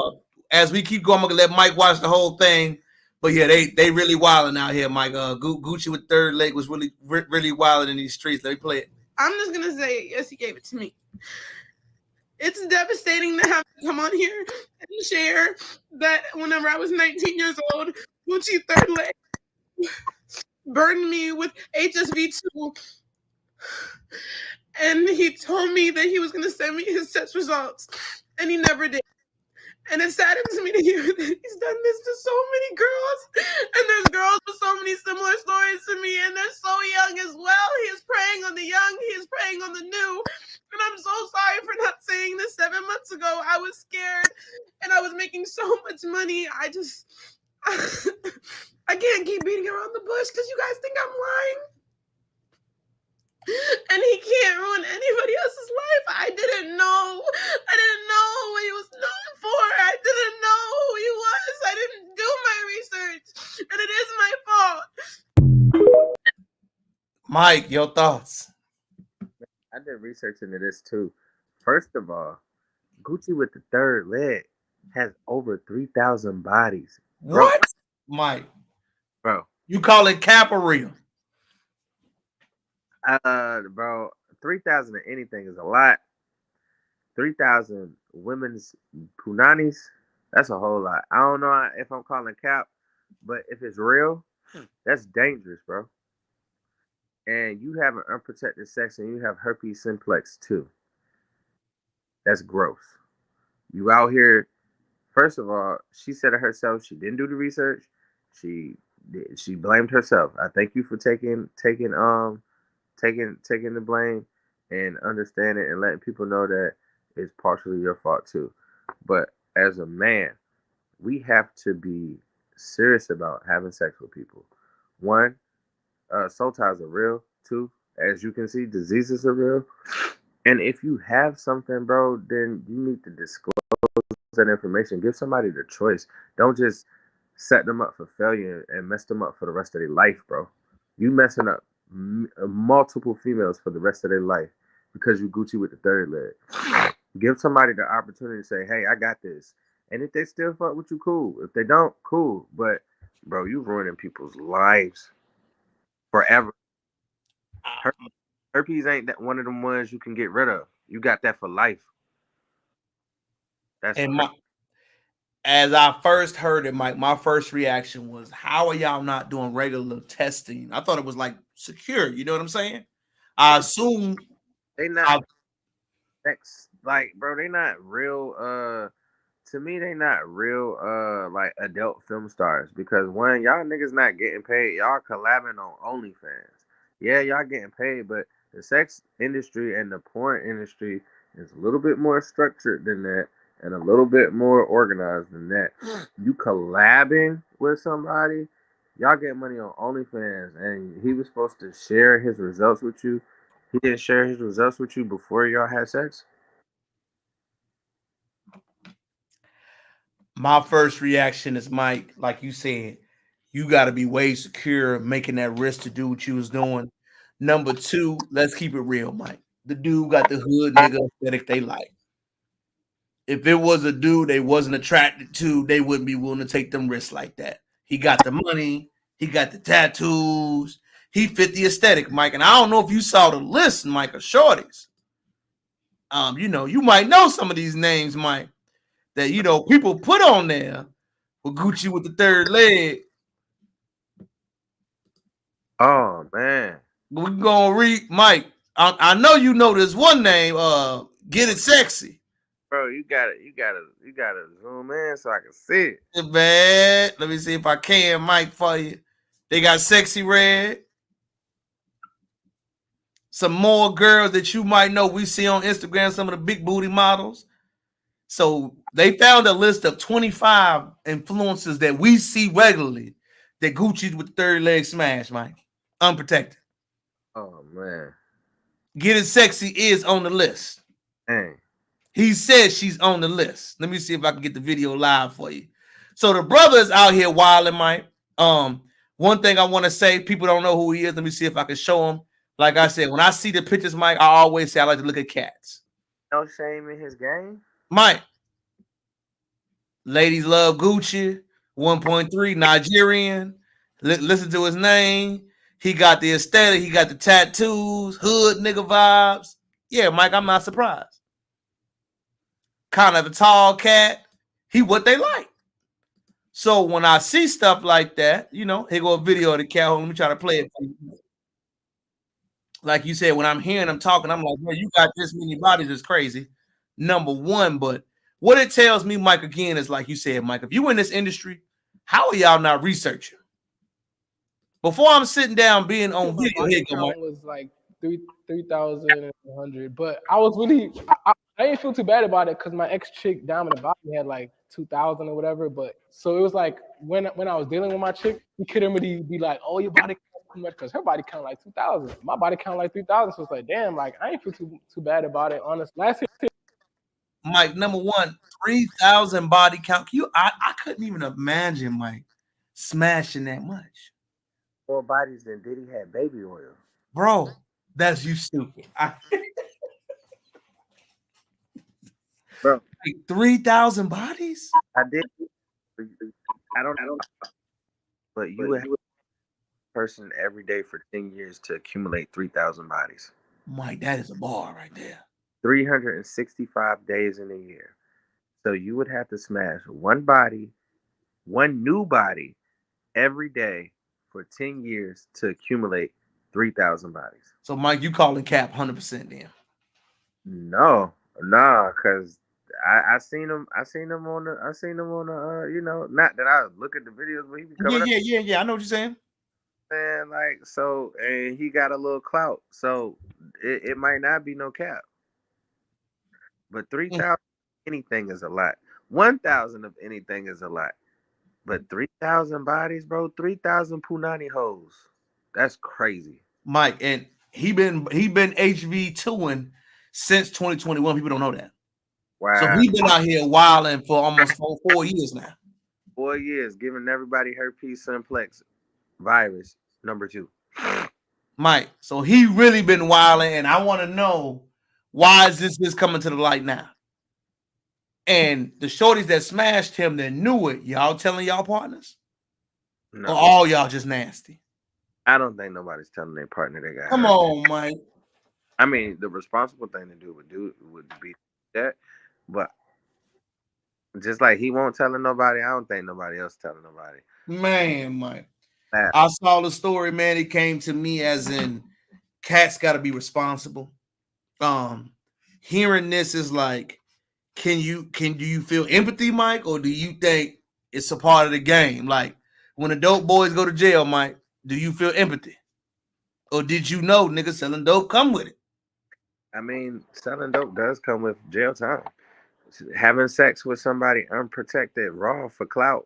as we keep going, I'm gonna let Mike watch the whole thing. But yeah, they really wilding out here, Mike. Gucci with third leg was really wilding in these streets. Let me play it. I'm just gonna say, yes, he gave it to me. It's devastating to have to come on here and share that whenever I was 19 years old, Gucci third leg burned me with HSV2. And he told me that he was going to send me his test results, and he never did. And it saddens me to hear that he's done this to so many girls. And there's girls with so many similar stories to me, and they're so young as well. He is preying on the young. He is preying on the new. And I'm so sorry for not saying this 7 months ago. I was scared, and I was making so much money. I can't keep beating around the bush because you guys think I'm lying. And he can't ruin anybody else's life. I didn't know what he was known for. I didn't know who he was. I didn't do my research. And it is my fault. Mike, your thoughts? I did research into this too. First of all, Gucci with the third leg has over 3,000 bodies. Bro. What? Mike. Bro. You call it cap or real? Bro, 3,000 of anything is a lot. 3,000 women's punanis, that's a whole lot. I don't know if I'm calling cap, but if it's real, that's dangerous, bro. And you have an unprotected sex and you have herpes simplex too. That's gross. You out here. First of all, she said it herself. She didn't do the research. She she blamed herself. I thank you for taking the blame and understanding and letting people know that it's partially your fault too. But as a man, we have to be serious about having sex with people. One, soul ties are real. Two, as you can see, diseases are real. And if you have something, bro, then you need to disclose that information. Give somebody the choice. Don't just set them up for failure and mess them up for the rest of their life, bro. You messing up multiple females for the rest of their life because you Gucci with the third leg. Give somebody the opportunity to say, "Hey, I got this." And if they still fuck with you, cool. If they don't, cool. But bro, you ruining people's lives forever. Herpes ain't that one of them ones you can get rid of. You got that for life. That's And as I first heard it, my first reaction was, how are y'all not doing regular testing? I thought it was like secure. You know what I'm saying? I assume they not sex, like, bro, they not real to me they not real like adult film stars because one, y'all niggas not getting paid. Y'all collabing on OnlyFans. Yeah, y'all getting paid, but the sex industry and the porn industry is a little bit more structured than that and a little bit more organized than that. You collabing with somebody, y'all get money on OnlyFans, and he was supposed to share his results with you. He didn't share his results with you before y'all had sex? my first reaction is, Mike, like you said, you got to be way secure making that risk to do what you was doing. Number two, let's keep it real, Mike. The dude got the hood nigga aesthetic they like. If it was a dude they wasn't attracted to, they wouldn't be willing to take them risks like that. He got the money, he got the tattoos, he fit the aesthetic, Mike. And I don't know if you saw the list, Mike, of shorties. You might know some of these names, Mike, that people put on there with Gucci with the third leg. Oh man. We're gonna read Mike. I know you know this one name, Get It Sexy. Bro, you gotta zoom in so I can see it. Man, let me see if I can, Mike, for you. They got Sexy Red. Some more girls that you might know we see on Instagram, some of the big booty models. So they found a list of 25 influencers that we see regularly that Gucci's with the third leg smash, Mike. Unprotected. Oh man. Get It Sexy is on the list. Dang. He says she's on the list. Let me see if I can get the video live for you. So the brother is out here wilding, Mike. One thing I want to say, people don't know who he is. Let me see if I can show them. Like I said, when I see the pictures, Mike, I always say I like to look at cats. No shame in his game. Mike, ladies love Gucci, 1.3, Nigerian. Listen to his name. He got the aesthetic. He got the tattoos, hood nigga vibes. Yeah, Mike, I'm not surprised. Kind of a tall cat. He what they like. So when I see stuff like that, here go a video of the cat. Let me try to play it for you. Like you said, when I'm hearing them talking, I'm like, man, you got this many bodies, it's crazy. Number one, but what it tells me, Mike, again, is like you said, Mike, if you in this industry, how are y'all not researching? Before I'm sitting down being on video, here go, Mike. Was like 3,100, but I was really I didn't feel too bad about it because my ex chick down in the bottom had like 2,000 or whatever. But so it was like when I was dealing with my chick, we couldn't really be like, oh, your body count too much because her body count like 2,000, my body count like 3,000. So it's like, damn, like I ain't feel too bad about it. Honestly, last year, Mike, number one, 3,000 body count. I couldn't even imagine, Mike, smashing that much. More bodies than Diddy had baby oil. Bro, that's you stupid. Bro, like 3,000 bodies? I did. I don't. But you would have a person every day for 10 years to accumulate 3,000 bodies. Mike, that is a bar right there. 365 days in a year. So you would have to smash one new body every day for 10 years to accumulate 3,000 bodies. So, Mike, you calling cap 100% then? No, nah, cause I seen him. I seen him on the. Not that I look at the videos, but he be coming up Yeah. I know what you're saying. and like so, and he got a little clout, so it might not be no cap, but 3,000 anything is a lot. 1,000 of anything is a lot, but 3,000 bodies, bro. 3,000 punani hoes. That's crazy. Mike, and he been HV2ing since 2021. People don't know that. So Wow, he been out here wilding for almost 4 years now. 4 years giving everybody herpes simplex virus #2. Mike, so he really been wilding, and I want to know why is this coming to the light now? And the shorties that smashed him that knew it, y'all telling y'all partners? No, Or all y'all just nasty? I don't think nobody's telling their partner they got Come hurt. on, Mike. I mean, the responsible thing to do would be that, but just like he won't telling nobody, I don't think nobody else telling nobody. Man, Mike. That, I saw the story, man. It came to me as in cats got to be responsible. Hearing this is like, do you feel empathy, Mike, or do you think it's a part of the game? Like when the dope boys go to jail, Mike, do you feel empathy, or did you know niggas selling dope come with it? I mean, selling dope does come with jail time. Having sex with somebody unprotected, raw for clout.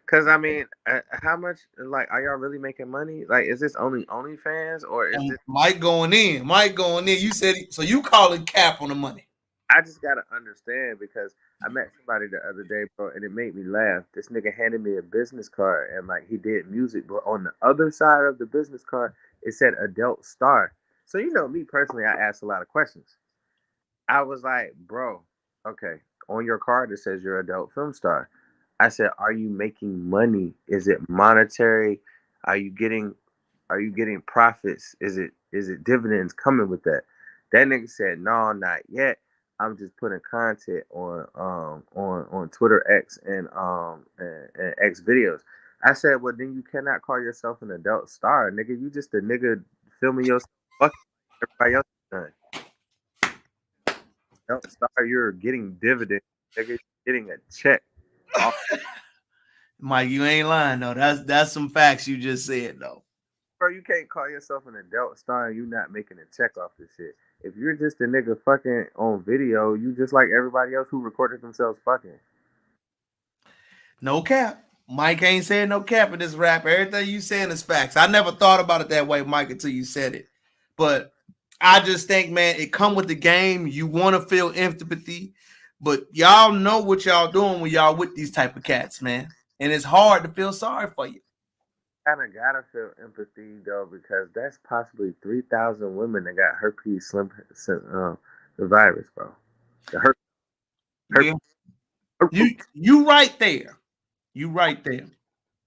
Cause I mean, how much? Like, are y'all really making money? Like, is this only OnlyFans or is this? Mike going in? You said so. You calling cap on the money? I just gotta understand because I met somebody the other day, bro, and it made me laugh. This nigga handed me a business card and like he did music, but on the other side of the business card, it said adult star. So you know me personally, I asked a lot of questions. I was like, bro, okay, on your card it says you're adult film star. I said, are you making money? Is it monetary? Are you getting profits? Is it dividends coming with that? That nigga said, no, not yet. I'm just putting content on Twitter X and X videos. I said, well then you cannot call yourself an adult star, nigga. You just a nigga filming yourself fucking everybody else is done. Don't start. You're getting dividends, nigga. You're getting a check. Off. Mike, you ain't lying though. That's some facts you just said though. Bro, you can't call yourself an adult star and you not making a check off this shit. If you're just a nigga fucking on video, you just like everybody else who recorded themselves fucking. No cap. Mike ain't saying no cap in this rap. Everything you saying is facts. I never thought about it that way, Mike, until you said it. But I just think, man, it come with the game. You want to feel empathy, but y'all know what y'all doing when y'all with these type of cats, man. And it's hard to feel sorry for you. Kind of gotta feel empathy though, because that's possibly 3,000 women that got herpes the virus, bro. The Yeah. You right there. You right there.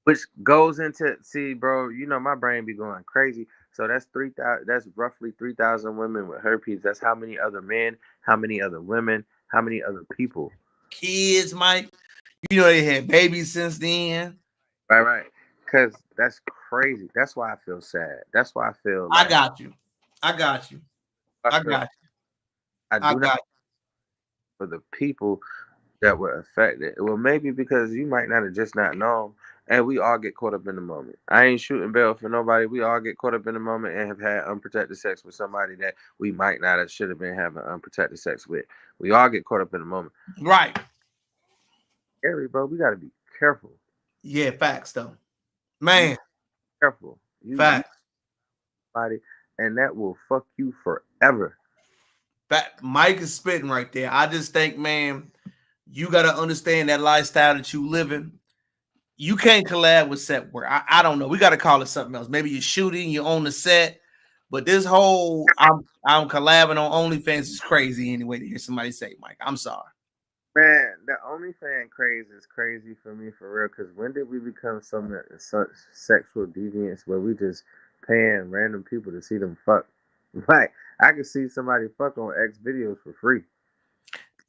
Which goes into bro. You know my brain be going crazy. So that's 3,000. That's roughly 3,000 women with herpes. That's how many other men? How many other women? How many other people? Kids, Mike. You know they had babies since then. Right. Because that's crazy. That's why I feel sad. That's why I feel like I got you. I do not for the people that were affected. Well, maybe because you might not have just not known, and we all get caught up in the moment. I ain't shooting bail for nobody. We all get caught up in the moment and have had unprotected sex with somebody that we might not have should have been having unprotected sex with. We all get caught up in the moment. Right. Scary, bro. We gotta be careful. Yeah, facts though. Man. Careful. Facts. Body, and that will fuck you forever. That Mike is spitting right there. I just think, man, you got to understand that lifestyle that you living. You can't collab with set work. I don't know. We got to call it something else. Maybe you're shooting, you're on the set. But this whole I'm collabing on OnlyFans is crazy anyway to hear somebody say, Mike. I'm sorry. Man, the OnlyFans craze is crazy for me for real. Because when did we become such sexual deviants where we just paying random people to see them fuck? Like, I can see somebody fuck on X videos for free.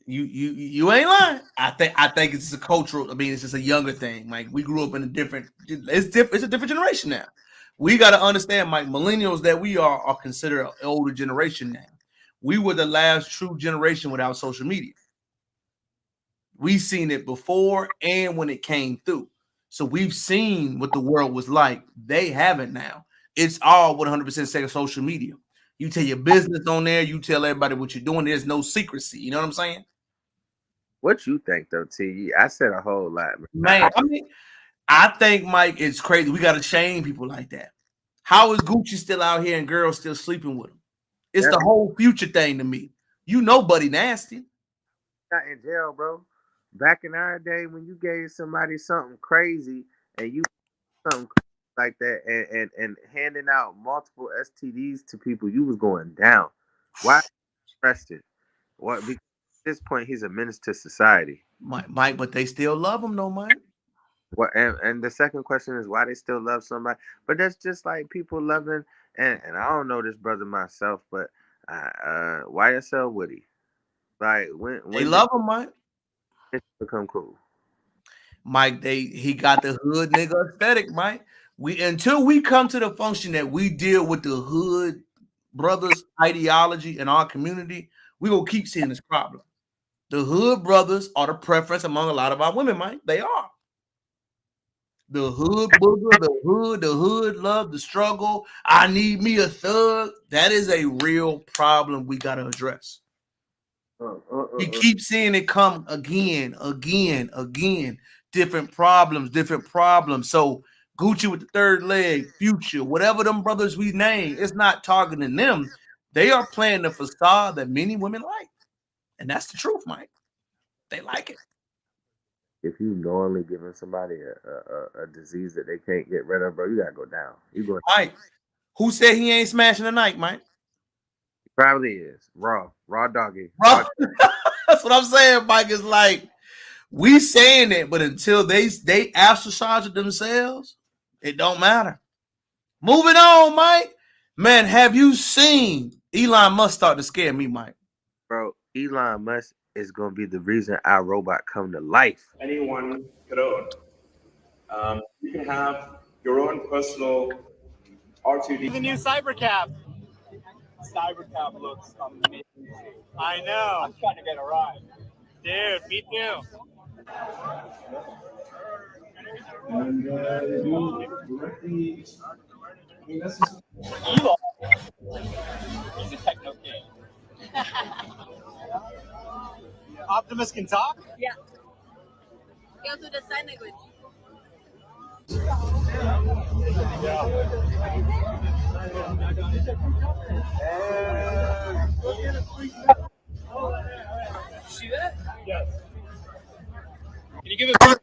You ain't lying. I think it's just a cultural. I mean, it's just a younger thing. Like we grew up in a different. It's different. It's a different generation now. We got to understand, Mike. Millennials that we are considered an older generation now. We were the last true generation without social media. We seen it before and when it came through. So we've seen what the world was like. They haven't now. It's all 100% social media. You tell your business on there. You tell everybody what you're doing. There's no secrecy. You know what I'm saying? What you think though, T? I said a whole lot, Man, I mean, I think, Mike, it's crazy. We got to shame people like that. How is Gucci still out here and girls still sleeping with him? It's Yep. the whole future thing to me. You know, Buddy Nasty. Not in jail, bro. Back in our day, when you gave somebody something crazy and you something like that and handing out multiple STDs to people, you was going down. Why arrested? What? Because at this point, he's a menace to society. Mike, but they still love him, though, Mike. What? And the second question is why they still love somebody. But that's just like people loving. And I don't know this brother myself, but YSL Woody. Like when They love him, Mike. it become cool. Mike, he got the hood nigga aesthetic, Mike. Until we come to the function that we deal with the hood brothers ideology in our community, we gonna keep seeing this problem. The hood brothers are the preference among a lot of our women, Mike. They are. The hood booger, the hood love, the struggle. I need me a thug. That is a real problem we gotta address. We keep seeing it come again. Different problems. So Gucci with the third leg, Future, whatever them brothers we name, it's not targeting them. They are playing the facade that many women like. And that's the truth, Mike. They like it. If you knowingly giving somebody a disease that they can't get rid of, bro, you gotta go down. You go. Mike, who said he ain't smashing tonight, Mike? He probably is raw doggy. Bro, that's what I'm saying, Mike. Is like we saying it, but until they ostracize it themselves, it don't matter. Moving on, Mike. Man, have you seen Elon Musk start to scare me, Mike? Bro, Elon Musk is gonna be the reason our robot come to life. Anyone could own. You can have your own personal R2D. The new Cybercab. Cybercab looks amazing. I know. I'm trying to get a ride. Dude, me too. He's a techno king. Optimus can talk? Yeah. He also does sign language. See that? Yes. Can you give us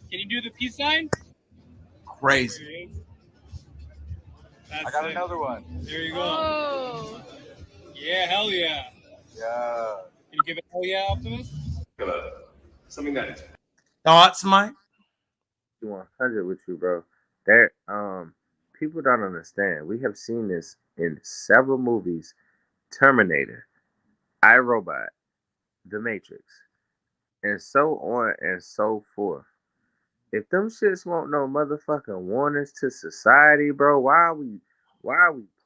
Can you do the peace sign? Crazy. I got another one. There you go. Oh. Yeah, hell yeah. Yeah. Can you give it hell yeah, Optimus? Something that Thoughts, Mike? 100 with you, bro. That people don't understand. We have seen this in several movies: Terminator, iRobot, The Matrix, and so on and so forth. If them shits want no motherfucking warnings to society, bro, why are we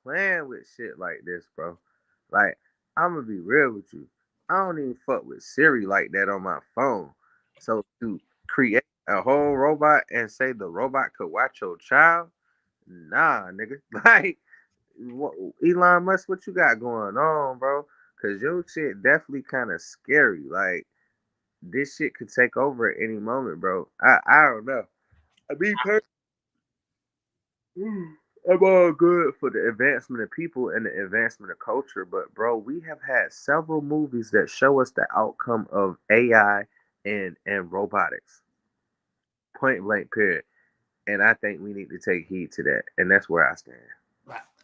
playing with shit like this, bro? Like, I'm gonna be real with you. I don't even fuck with Siri like that on my phone. So to create a whole robot and say the robot could watch your child, nah, nigga. Like, Elon Musk, what you got going on, bro? Cause your shit definitely kind of scary. Like, this shit could take over at any moment, bro. I don't know. I'm all good for the advancement of people and the advancement of culture, but bro, we have had several movies that show us the outcome of AI and robotics. Point blank, period. And I think we need to take heed to that, and that's where I stand.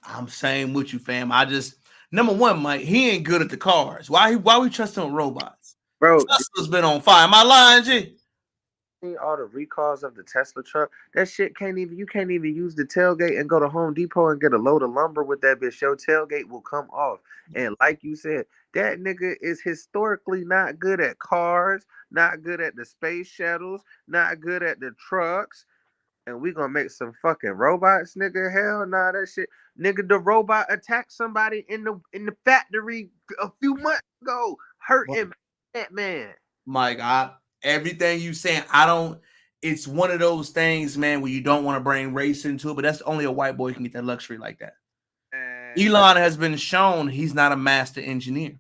I'm saying with you, fam. I just number one, Mike, he ain't good at the cars. Why we trust him robots? Bro, Tesla's been on fire. Am I lying, G? seen all the recalls of the Tesla truck? That shit you can't even use the tailgate and go to Home Depot and get a load of lumber with that bitch. Your tailgate will come off. And like you said, that nigga is historically not good at cars, not good at the space shuttles, not good at the trucks. And we gonna make some fucking robots, nigga. Hell nah, that shit. Nigga, the robot attacked somebody in the factory a few months ago, hurting that man. Mike, everything you saying, it's one of those things, man, where you don't want to bring race into it, but that's only a white boy can get that luxury like that. Elon has been shown he's not a master engineer.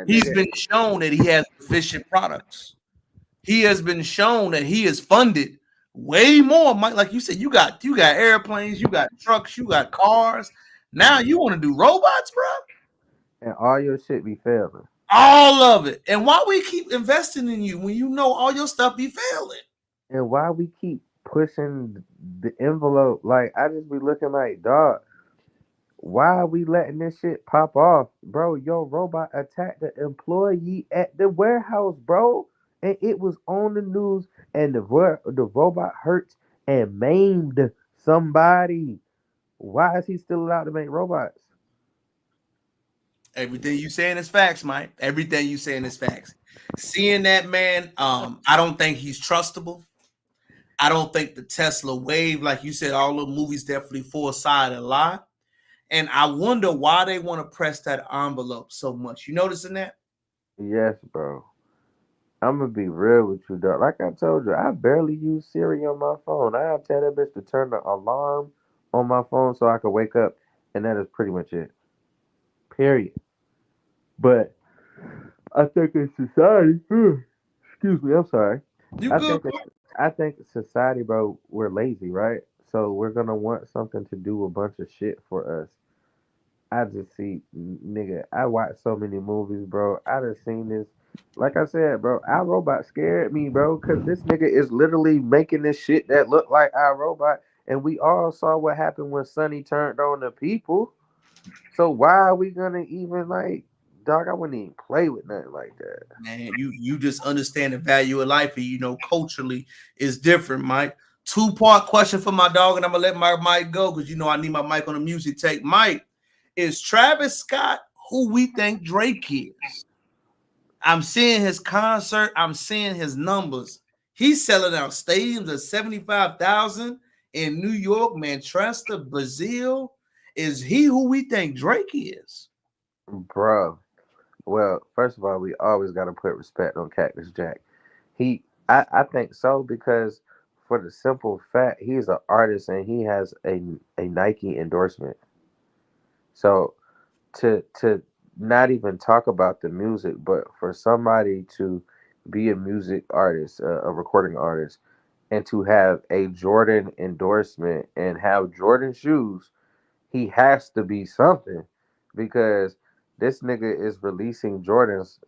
He's been shown that he has efficient products. He has been shown that he is funded way more, Mike. Like you said, you got airplanes, you got trucks, you got cars. Now you want to do robots, bro? And all your shit be failing. All of it. And why we keep investing in you when you know all your stuff be failing? And why we keep pushing the envelope? Like, I just be looking like, dog, why are we letting this shit pop off? Bro, your robot attacked the employee at the warehouse, bro. And it was on the news, and the robot hurt and maimed somebody. Why is he still allowed to make robots? Everything you saying is facts, Mike. Everything you saying is facts. Seeing that man, I don't think he's trustable. I don't think the Tesla wave, like you said, all the movies definitely foresight a lot. And I wonder why they want to press that envelope so much. You noticing that? Yes, bro. I'm gonna be real with you, dog. Like I told you, I barely use Siri on my phone. I have to tell that bitch to turn the alarm on my phone so I can wake up, and that is pretty much it. Period. But I think in society, excuse me, I'm sorry. You good? I think society, bro, we're lazy, right? So we're gonna want something to do a bunch of shit for us. I just see, nigga, I watch so many movies, bro. I done seen this. Like I said, bro, iRobot scared me, bro, because this nigga is literally making this shit that look like iRobot. And we all saw what happened when Sonny turned on the people. So why are we gonna even like, dog, I wouldn't even play with nothing like that. Man, you just understand the value of life, and you know culturally is different, Mike. Two-part question for my dog, and I'm gonna let my mic go because you know I need my mic on the music tape. Mike, is Travis Scott who we think Drake is? I'm seeing his concert, I'm seeing his numbers. He's selling out stadiums of 75,000 in New York, Manchester, Brazil. Is he who we think Drake is? Bro. Well, first of all, we always got to put respect on Cactus Jack. I think so because for the simple fact he's an artist and he has a Nike endorsement. So to not even talk about the music, but for somebody to be a music artist, a recording artist, and to have a Jordan endorsement and have Jordan shoes, he has to be something because this nigga is releasing Jordans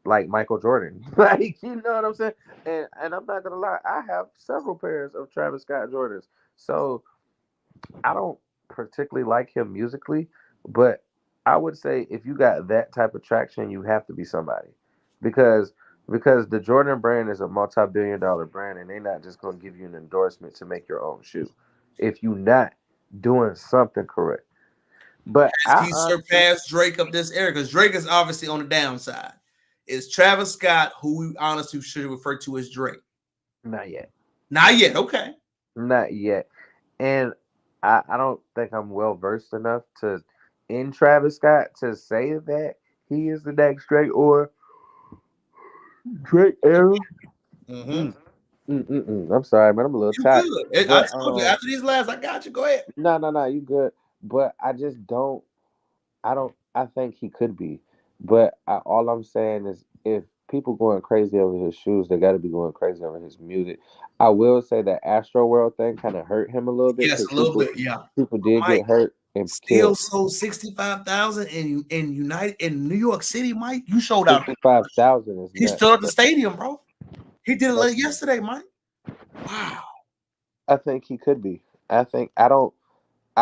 like Michael Jordan. Like, you know what I'm saying? And I'm not gonna lie, I have several pairs of Travis Scott Jordans. So I don't particularly like him musically, but I would say if you got that type of traction, you have to be somebody. Because the Jordan brand is a multi-billion-dollar brand and they're not just gonna give you an endorsement to make your own shoe. If you're not doing something correct. But he surpassed Drake of this era because Drake is obviously on the downside. Is Travis Scott who we honestly should refer to as Drake? Not yet. Not yet. Okay. Not yet. And I don't think I'm well versed enough in Travis Scott to say that he is the next Drake or Drake era. I'm sorry, man. I'm a little tired. Good. I told you after these laughs, I got you. Go ahead. No, you good. But I just don't. I think he could be, but all I'm saying is if people going crazy over his shoes, they got to be going crazy over his music. I will say that Astro World thing kind of hurt him a little bit. Yes, a little bit. Yeah, people did get hurt and still killed. sold 65,000 in New York City, Mike. You showed out 65,000 is. He stood at the stadium, bro. He did it yesterday, Mike. Wow. I think he could be. I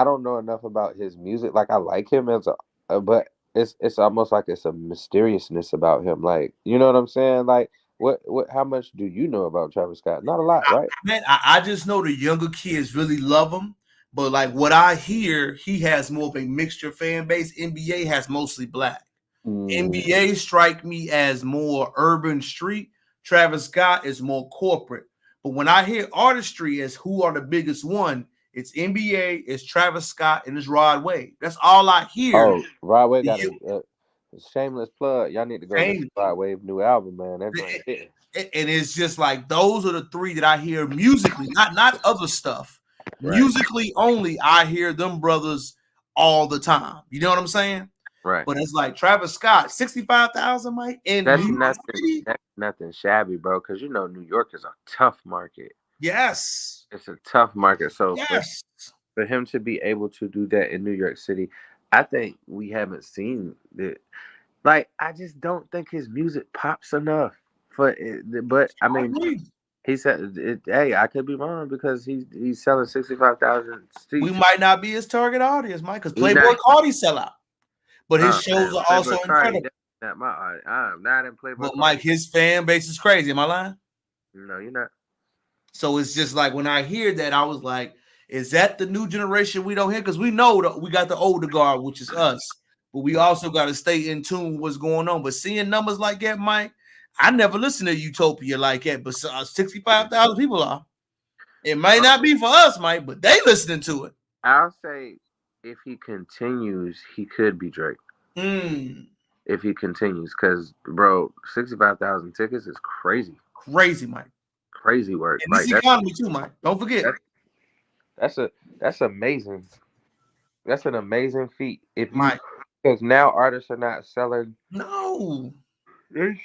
don't know enough about his music. Like I like him as but it's almost like it's a mysteriousness about him. Like, you know what I'm saying? Like What how much do you know about Travis Scott? Not a lot, right? Man, I just know the younger kids really love him. But like what I hear, he has more of a mixture fan base. NBA has mostly black. NBA strike me as more urban street. Travis Scott is more corporate. But when I hear artistry as who are the biggest one, it's NBA, it's Travis Scott, and it's Rod Wave. That's all I hear. Oh, Rod Wave got a shameless plug. Y'all need to go listen to Rod Wave's new album, man. That joint hitting. And it's just like those are the three that I hear musically, not other stuff. Right. Musically only, I hear them brothers all the time. You know what I'm saying? Right. But it's like Travis Scott, 65,000, Mike. And that's nothing shabby, bro. Because you know New York is a tough market. Yes. It's a tough market. So for him to be able to do that in New York City, I think we haven't seen it. Like, I just don't think his music pops enough for it. But I mean, he said, "Hey, I could be wrong because he's selling 65,000 seats." We might not be his target audience, Mike, because Playboy Cardi sell out, but his shows are also incredible. Not my audience. I'm not in Playboy. But Mike, his fan base is crazy. Am I lying? No, you're not. So it's just like when I hear that, I was like, "Is that the new generation we don't hear?" Because we know that we got the older guard, which is us, but we also got to stay in tune with what's going on. But seeing numbers like that, Mike. I never listened to Utopia like that, but 65,000 people are. It might not be for us, Mike, but they listening to it. I'll say if he continues, he could be Drake. If he continues, because, bro, 65,000 tickets is crazy. Crazy, Mike. Crazy work. And this economy too, Mike. Don't forget. That's amazing. That's an amazing feat. If you, because now artists are not selling. No. They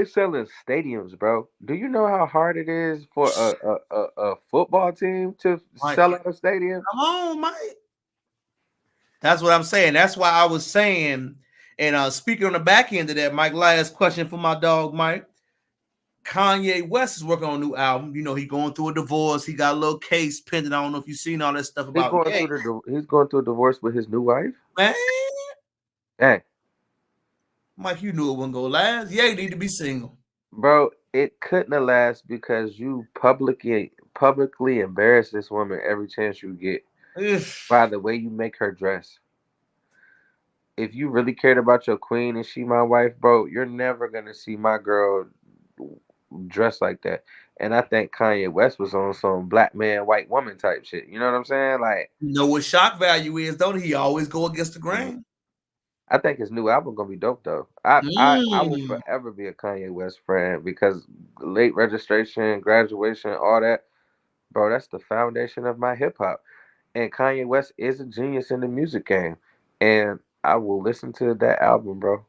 selling stadiums, bro. Do you know how hard it is for a football team to sell out a stadium? Come on, Mike. That's what I'm saying. That's why I was saying, and speaking on the back end of that, Mike, last question for my dog, Mike. Kanye West is working on a new album. You know, he going through a divorce. He got a little case pending. I don't know if you've seen all that stuff about he's going through a divorce with his new wife. Man. Hey. Mike, you knew it wasn't gonna last. Yeah, you need to be single. Bro, it couldn't have lasted because you publicly embarrass this woman every chance you get by the way you make her dress. If you really cared about your queen and she my wife, bro, you're never gonna see my girl dressed like that. And I think Kanye West was on some black man, white woman type shit. You know what I'm saying? Like, you know what shock value is, don't he? Always go against the grain. I think his new album gonna be dope though. I will forever be a Kanye West fan because late registration, graduation, all that, bro. That's the foundation of my hip hop. And Kanye West is a genius in the music game, and I will listen to that album, bro.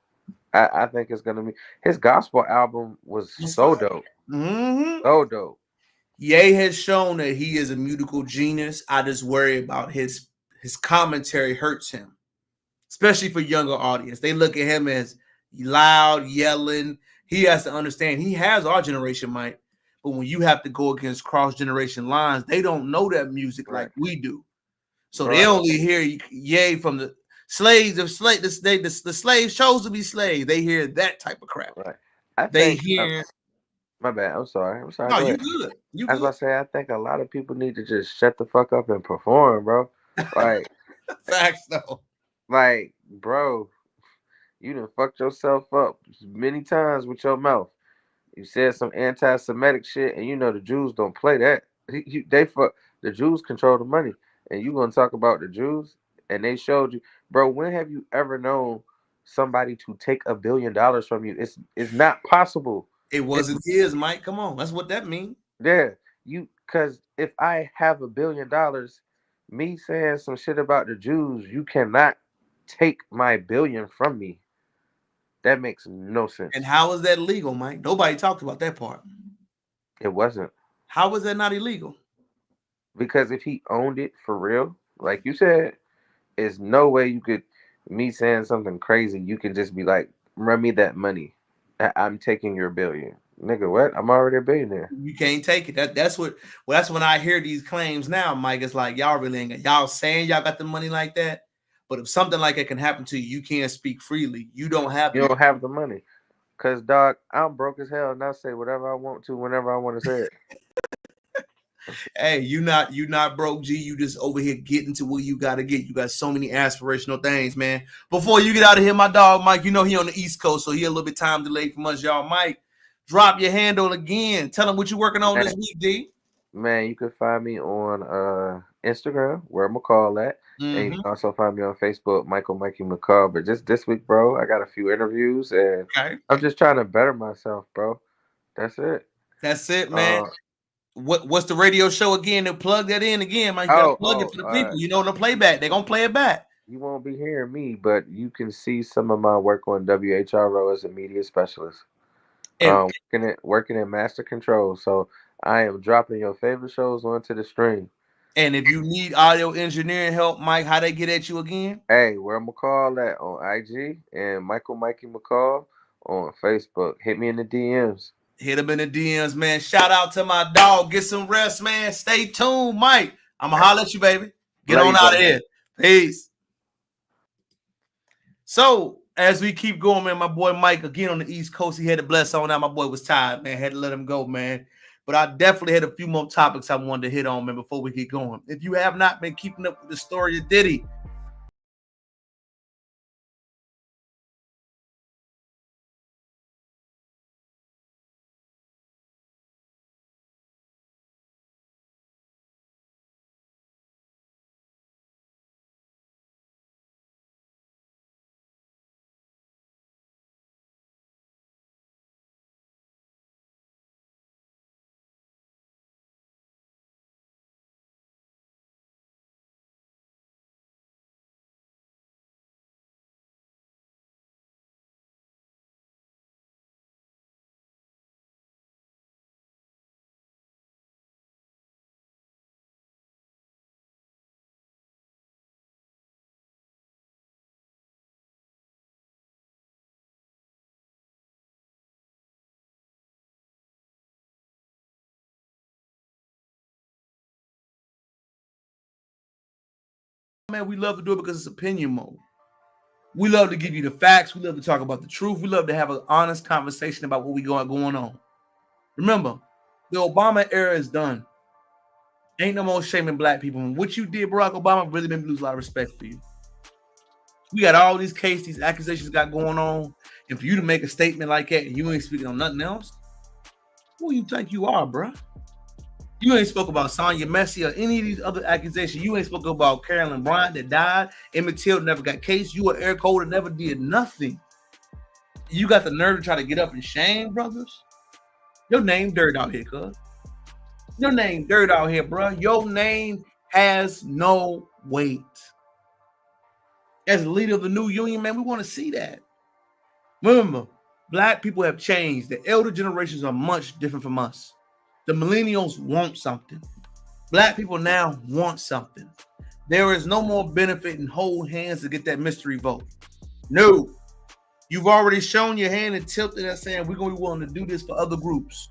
I think it's gonna be his gospel album was so dope, so dope. Ye has shown that he is a musical genius. I just worry about his commentary hurts him. Especially for younger audience. They look at him as loud, yelling. He has to understand he has our generation, Mike. But when you have to go against cross-generation lines, they don't know that music like we do. So they only hear Ye from the slaves. The slaves chose to be slaves. They hear that type of crap. Right. They hear. My bad. I'm sorry. No, you good. As I say, I think a lot of people need to just shut the fuck up and perform, bro. Like facts though. Like, bro, you done fucked yourself up many times with your mouth. You said some anti-Semitic shit, and you know the Jews don't play that. The Jews control the money, and you gonna talk about the Jews? And they showed you, bro. When have you ever known somebody to take $1 billion from you? It's not possible. It wasn't his, Mike. Come on, that's what that means. Yeah, because if I have $1 billion, me saying some shit about the Jews, you cannot take my $1 billion from me. That makes no sense. And how is that legal, Mike? Nobody talked about that part. It wasn't. How was that not illegal? Because if he owned it for real, like you said, there's no way you could, me saying something crazy, you can just be like, run me that money. I'm taking your $1 billion. Nigga, what? I'm already a billionaire. You can't take it. That's when I hear these claims now, Mike. It's like y'all really ain't y'all saying y'all got the money like that. But if something like that can happen to you, you can't speak freely. You don't have the money. Cause dog, I'm broke as hell and I say whatever I want to whenever I want to say it. Hey, you not broke, G. You just over here getting to where you gotta get. You got so many aspirational things, man. Before you get out of here, my dog Mike, you know he on the East Coast, so he a little bit time delayed from us, y'all. Mike, drop your handle again. Tell him what you working on this week, D. Man, you can find me on Instagram, where McCall at. And you can also find me on Facebook, Mikey McCall. But just this week, bro, I got a few interviews and I'm just trying to better myself, bro. That's it. That's it, man. What's the radio show again? To plug that in again, man. You gotta plug it for the people. You know the playback. They're gonna play it back. You won't be hearing me, but you can see some of my work on WHRO as a media specialist. Working in master control. So I am dropping your favorite shows onto the stream. And if you need audio engineering help, Mike, how they get at you again? Hey, where McCall at on IG and Mikey McCall on Facebook. Hit me in the DMs. Hit him in the DMs, man. Shout out to my dog. Get some rest, man. Stay tuned, Mike. I'm going to holler at you, baby. Get on out of here. Peace. So, as we keep going, man, my boy Mike, again on the East Coast, he had to bless on out. My boy was tired, man. Had to let him go, man. But I definitely had a few more topics I wanted to hit on, man, before we get going. If you have not been keeping up with the story of Diddy, man, we love to do it because it's opinion mode. We love to give you the facts. We love to talk about the truth. We love to have an honest conversation about what we got going on. Remember, the Obama era is done. Ain't no more shaming black people. And what you did, Barack Obama, really made me lose a lot of respect for you. We got all these cases, these accusations got going on. And for you to make a statement like that and you ain't speaking on nothing else, who you think you are, bro? You ain't spoke about Sonya Messi or any of these other accusations. You ain't spoke about Carolyn Bryant that died. Emmett Till never got case. You or Eric Holder never did nothing. You got the nerve to try to get up and shame brothers? Your name dirt out here, cuz. Your name dirt out here, bro. Your name has no weight. As leader of the new union, man, we want to see that. Remember, black people have changed. The elder generations are much different from us. The millennials want something. Black people now want something. There is no more benefit in hold hands to get that mystery vote. No. You've already shown your hand and tilted and saying we're going to be willing to do this for other groups.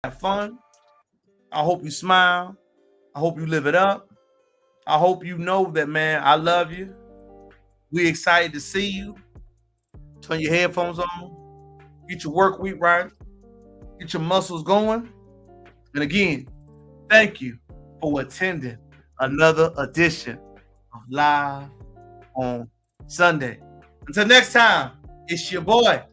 have fun. I hope you smile. I hope you live it up. I hope you know that, man, I love you. We excited to see you. Turn your headphones on. Get your work week right. Get your muscles going. And again, thank you for attending another edition of Live on Sunday. Until next time, it's your boy,